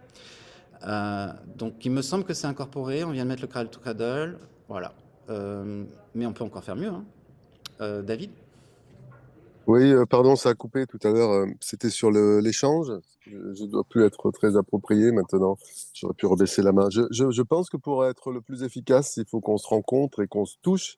Donc il me semble que c'est incorporé, on vient de mettre le cradle to cradle, voilà. Mais on peut encore faire mieux, hein. David? Oui, pardon, ça a coupé tout à l'heure. C'était sur l'échange. Je dois plus être très approprié maintenant. J'aurais pu rebaisser la main. Je pense que pour être le plus efficace, il faut qu'on se rencontre et qu'on se touche.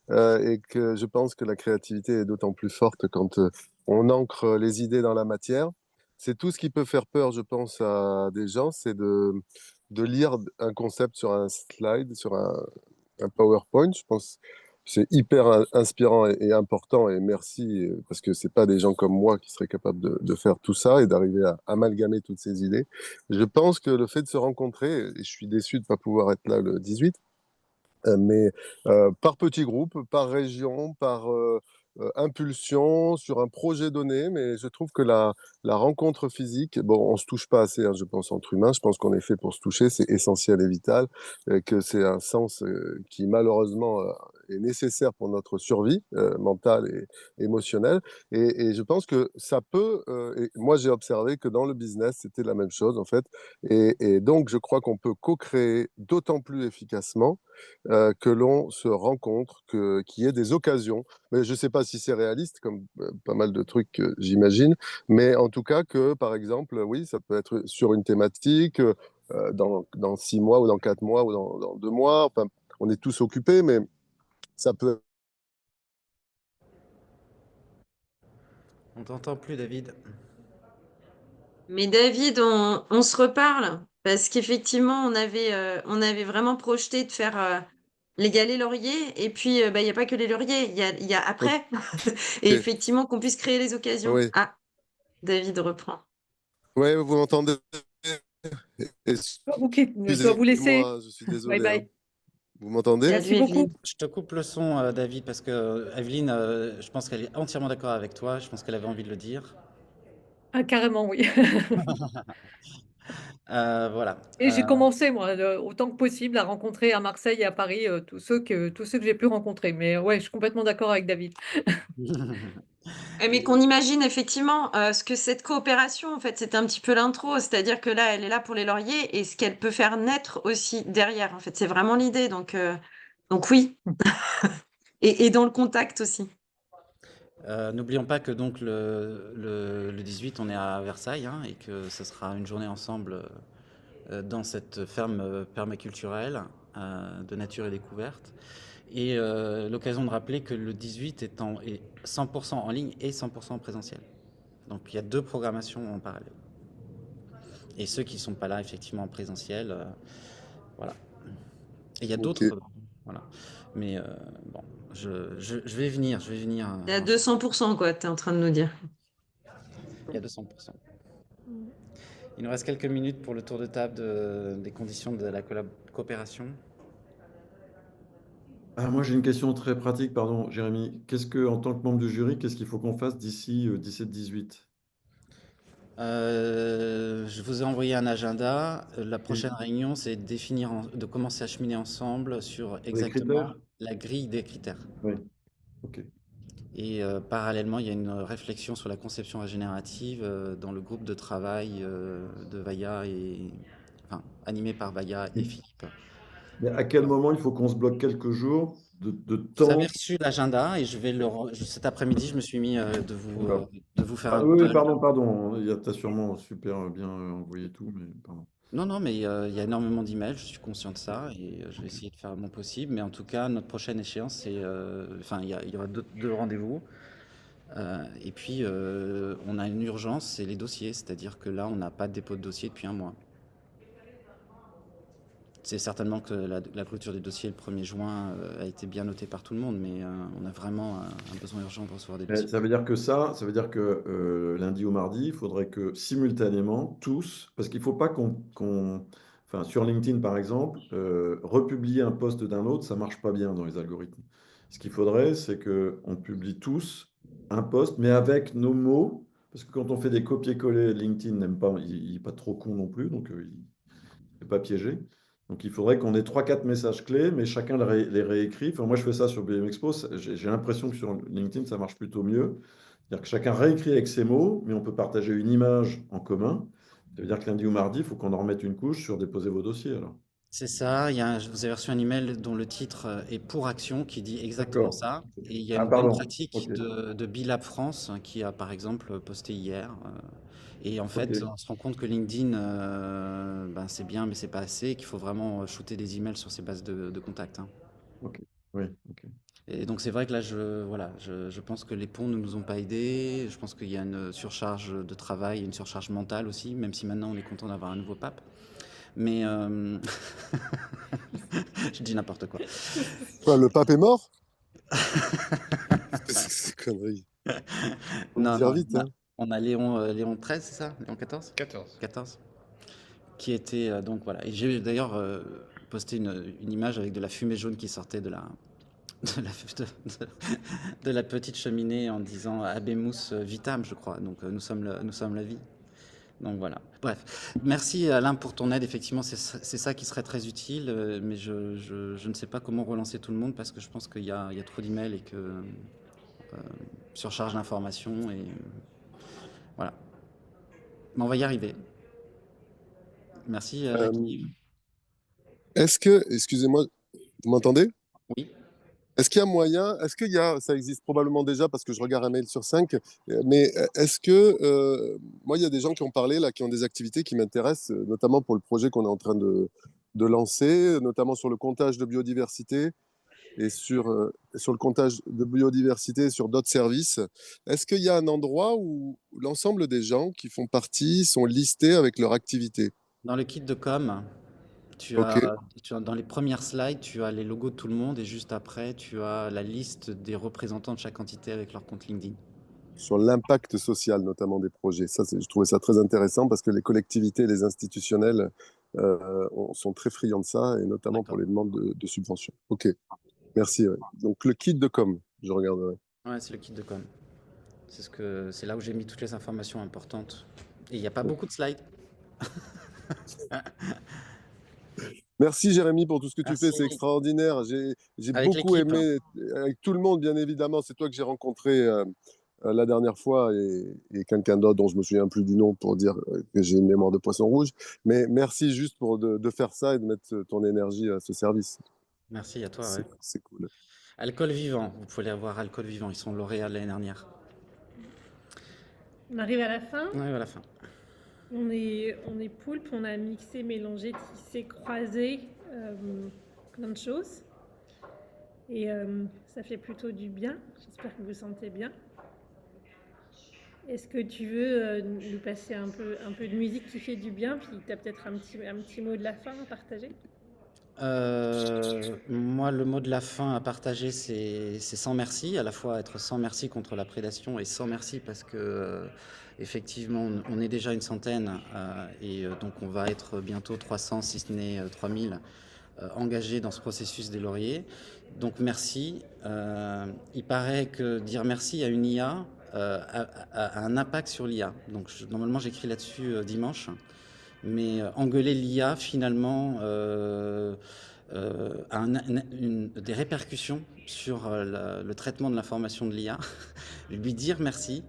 Et que je pense que la créativité est d'autant plus forte quand on ancre les idées dans la matière. C'est tout ce qui peut faire peur, je pense, à des gens, c'est de lire un concept sur un slide, sur un PowerPoint. Je pense que c'est hyper inspirant et important. Et merci, parce que c'est pas des gens comme moi qui seraient capables de faire tout ça et d'arriver à amalgamer toutes ces idées. Je pense que le fait de se rencontrer, et je suis déçu de ne pas pouvoir être là le 18, mais par petits groupes, par région, par impulsion, sur un projet donné. Mais je trouve que la rencontre physique, bon, on se touche pas assez, hein, je pense, entre humains. Je pense qu'on est fait pour se toucher, c'est essentiel et vital, et que c'est un sens qui malheureusement est nécessaire pour notre survie mentale et émotionnelle. Et je pense que ça peut, et moi j'ai observé que dans le business, c'était la même chose en fait. Et donc je crois qu'on peut co-créer d'autant plus efficacement que l'on se rencontre, qu'il y ait des occasions. Mais je ne sais pas si c'est réaliste, comme pas mal de trucs, j'imagine. Mais en tout cas, que par exemple, oui, ça peut être sur une thématique, dans 6 mois ou dans 4 mois ou dans 2 mois. Enfin, on est tous occupés, mais ça peut. On t'entend plus, David. Mais David, on se reparle parce qu'effectivement, on avait vraiment projeté de faire les galets lauriers et puis il n'y a pas que les lauriers, il y a après. Et Ok. effectivement, qu'on puisse créer les occasions. Oui, Ah, David reprend. ouais, vous m'entendez? Ok, je dois vous laisser. Excusez-moi, je suis Bye désolé. bye. Hein. Vous m'entendez? Salut, Merci beaucoup. Evelyne. Je te coupe le son, David, parce que Evelyne, je pense qu'elle est entièrement d'accord avec toi. Je pense qu'elle avait envie de le dire. Ah, carrément, oui. Voilà. Et j'ai commencé, moi, autant que possible, à rencontrer à Marseille et à Paris tous ceux que j'ai pu rencontrer. Mais ouais, je suis complètement d'accord avec David. Mais qu'on imagine effectivement ce que cette coopération, en fait, c'était un petit peu l'intro, c'est-à-dire que là, elle est là pour les lauriers et ce qu'elle peut faire naître aussi derrière. En fait, c'est vraiment l'idée. Donc oui. Et dans le contact aussi. N'oublions pas que donc le 18, on est à Versailles, hein, et que ce sera une journée ensemble dans cette ferme permaculturelle de nature et découverte. Et l'occasion de rappeler que le 18 est 100% en ligne et 100% en présentiel. Donc il y a 2 programmations en parallèle. Et ceux qui ne sont pas là effectivement en présentiel, voilà. Et il y a d'autres. Ok. Voilà. Mais bon, je vais venir. Il y a 200%, quoi, tu es en train de nous dire. Il y a 200%. Il nous reste quelques minutes pour le tour de table des conditions de la coopération. Ah, moi, j'ai une question très pratique, pardon, Jérémy. En tant que membre du jury, qu'est-ce qu'il faut qu'on fasse d'ici 17-18? Je vous ai envoyé un agenda. La prochaine réunion, c'est de commencer à cheminer ensemble sur exactement la grille des critères. Oui, ok. Et parallèlement, il y a une réflexion sur la conception régénérative dans le groupe de travail de Vaya animé par Vaya et Philippe. Mais à quel moment il faut qu'on se bloque quelques jours de Vous avez temps? reçu l'agenda et je vais cet après-midi, je me suis mis D'accord. de vous faire Ah, un oui, oui, puzzle. pardon. T'as sûrement super bien envoyé tout, mais pardon. Non, non, mais il y a énormément d'emails, je suis conscient de ça et je vais essayer de faire mon possible. Mais en tout cas, notre prochaine échéance, c'est, enfin, il y aura deux rendez-vous. Et puis, on a une urgence, c'est les dossiers, c'est-à-dire que là, on n'a pas de dépôt de dossier depuis un mois. C'est certainement que la clôture des dossiers le 1er juin a été bien notée par tout le monde, mais on a vraiment un besoin urgent de recevoir des dossiers. Ça veut dire que lundi ou mardi, il faudrait que simultanément, tous, parce qu'il ne faut pas enfin, sur LinkedIn par exemple, republier un post d'un autre, ça ne marche pas bien dans les algorithmes. Ce qu'il faudrait, c'est qu'on publie tous un post, mais avec nos mots, parce que quand on fait des copier-coller, LinkedIn n'aime pas, il n'est pas trop con non plus, donc il n'est pas piégé. Donc il faudrait qu'on ait 3-4 messages clés, mais chacun les réécrit. Enfin, moi, je fais ça sur BM Expo. J'ai l'impression que sur LinkedIn, ça marche plutôt mieux. C'est-à-dire que chacun réécrit avec ses mots, mais on peut partager une image en commun. Ça veut dire que lundi ou mardi, il faut qu'on en remette une couche sur déposer vos dossiers. Alors. C'est ça, vous avez reçu un email dont le titre est Pour Action, qui dit exactement D'accord. ça. Et il y a Ah, une bonne pardon. pratique Ok. de Bilab France qui a par exemple posté hier. Et en fait, Ok. on se rend compte que LinkedIn, ben, c'est bien, mais c'est pas assez, qu'il faut vraiment shooter des emails sur ces bases de contacts, hein. Ok. Oui. Ok. Et donc c'est vrai que là, je pense que les ponts ne nous ont pas aidés. Je pense qu'il y a une surcharge de travail, une surcharge mentale aussi, même si maintenant on est content d'avoir un nouveau pape. Mais je dis n'importe quoi. Quoi, le pape est mort? C'est ces conneries. Faut le Non, dire non, vite, hein. on a Léon XIII, c'est ça? Léon XIV? 14. 14. Qui était donc voilà. Et j'ai d'ailleurs posté une image avec de la fumée jaune qui sortait de la petite cheminée en disant Habemus Vitam, je crois. Donc nous sommes la vie. Donc voilà. Bref, merci Alain pour ton aide. Effectivement, c'est ça qui serait très utile, mais je ne sais pas comment relancer tout le monde parce que je pense qu'il y a trop d'emails et que surcharge d'informations et voilà. Mais on va y arriver. Merci Yves. Excusez-moi, vous m'entendez? Oui. Est-ce qu'il y a moyen, ça existe probablement déjà parce que je regarde un mail sur 5, mais est-ce que, moi, il y a des gens qui ont parlé, là, qui ont des activités qui m'intéressent, notamment pour le projet qu'on est en train de lancer, notamment sur le comptage de biodiversité et sur le comptage de biodiversité sur d'autres services. Est-ce qu'il y a un endroit où l'ensemble des gens qui font partie sont listés avec leur activité? Dans le kit de com, Ok, dans les premières slides, tu as les logos de tout le monde et juste après, tu as la liste des représentants de chaque entité avec leur compte LinkedIn. sur l'impact social notamment des projets. Ça, je trouvais ça très intéressant parce que les collectivités et les institutionnels sont très friands de ça, et notamment pour les demandes de subventions. Ok, merci. Ouais. Donc le kit de com, je regarderai. Ouais, c'est le kit de com. C'est là où j'ai mis toutes les informations importantes. Et il n'y a pas beaucoup de slides. Merci Jérémy pour tout ce que tu Merci. fais, c'est extraordinaire. J'ai Avec beaucoup l'équipe. aimé, avec tout le monde bien évidemment. C'est toi que j'ai rencontré la dernière fois et quelqu'un d'autre dont je me souviens plus du nom pour dire que j'ai une mémoire de poisson rouge. Mais merci juste de faire ça et de mettre ton énergie à ce service. Merci à toi. Ouais. C'est cool. Alcool Vivant, vous pouvez aller voir Alcool Vivant, ils sont lauréats l'année dernière. On arrive à la fin. On arrive à la fin. On est poulpe, on a mixé, mélangé, tissé, croisé, plein de choses. Et ça fait plutôt du bien. J'espère que vous sentez bien. Est-ce que tu veux nous passer un peu de musique qui fait du bien, puis tu as peut-être un petit mot de la fin à partager? Moi, le mot de la fin à partager, c'est sans merci. À la fois être sans merci contre la prédation et sans merci parce que effectivement, on est déjà une centaine et donc on va être bientôt 300, si ce n'est 3000 engagés dans ce processus des lauriers. Donc merci. Il paraît que dire merci à une IA a un impact sur l'IA. Donc normalement, j'écris là-dessus dimanche. Mais engueuler l'IA, finalement, a des répercussions sur le traitement de l'information de l'IA. Lui dire merci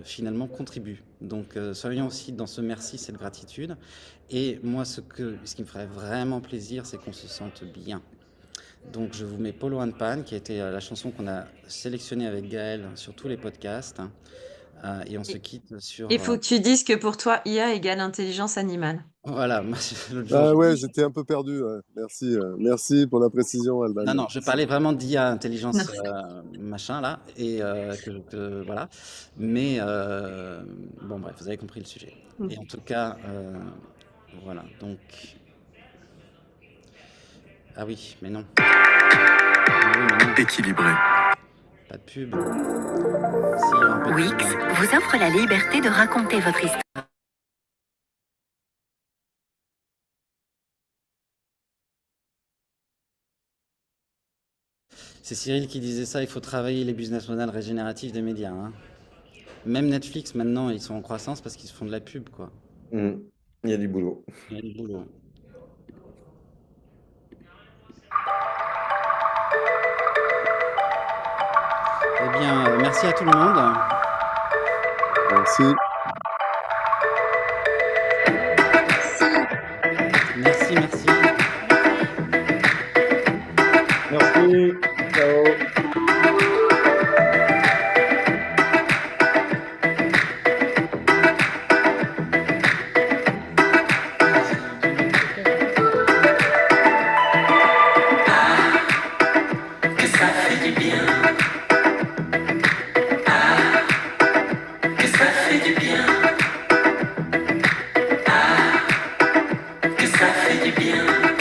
finalement contribuent. Donc, soyons aussi dans ce merci, cette gratitude. Et moi, ce qui me ferait vraiment plaisir, c'est qu'on se sente bien. Donc, je vous mets Polo and Pan, qui a été la chanson qu'on a sélectionnée avec Gaël sur tous les podcasts. Et on se quitte sur... Il faut que tu dises que pour toi, IA égale intelligence animale. Voilà, l'autre jour, Ah ouais, j'étais un peu perdu. Ouais. Merci pour la précision, Alban. Non, je parlais vraiment d'IA, intelligence Merci. machin là, et voilà. Mais bon, bref, vous avez compris le sujet. Et en tout cas, voilà. Donc, ah oui, mais non. Équilibré. Pas de pub. Si, il y aura un peu de Wix pub, hein. vous offre la liberté de raconter votre histoire. C'est Cyril qui disait ça, il faut travailler les business models régénératifs des médias, hein. Même Netflix, maintenant, ils sont en croissance parce qu'ils se font de la pub, quoi. Il y a du boulot. Il y a du boulot. Eh bien, merci à tout le monde. Merci. Merci. Merci. Ciao. Que ça fait du bien. Ah, que ça fait du bien. Ah, que ça fait du bien.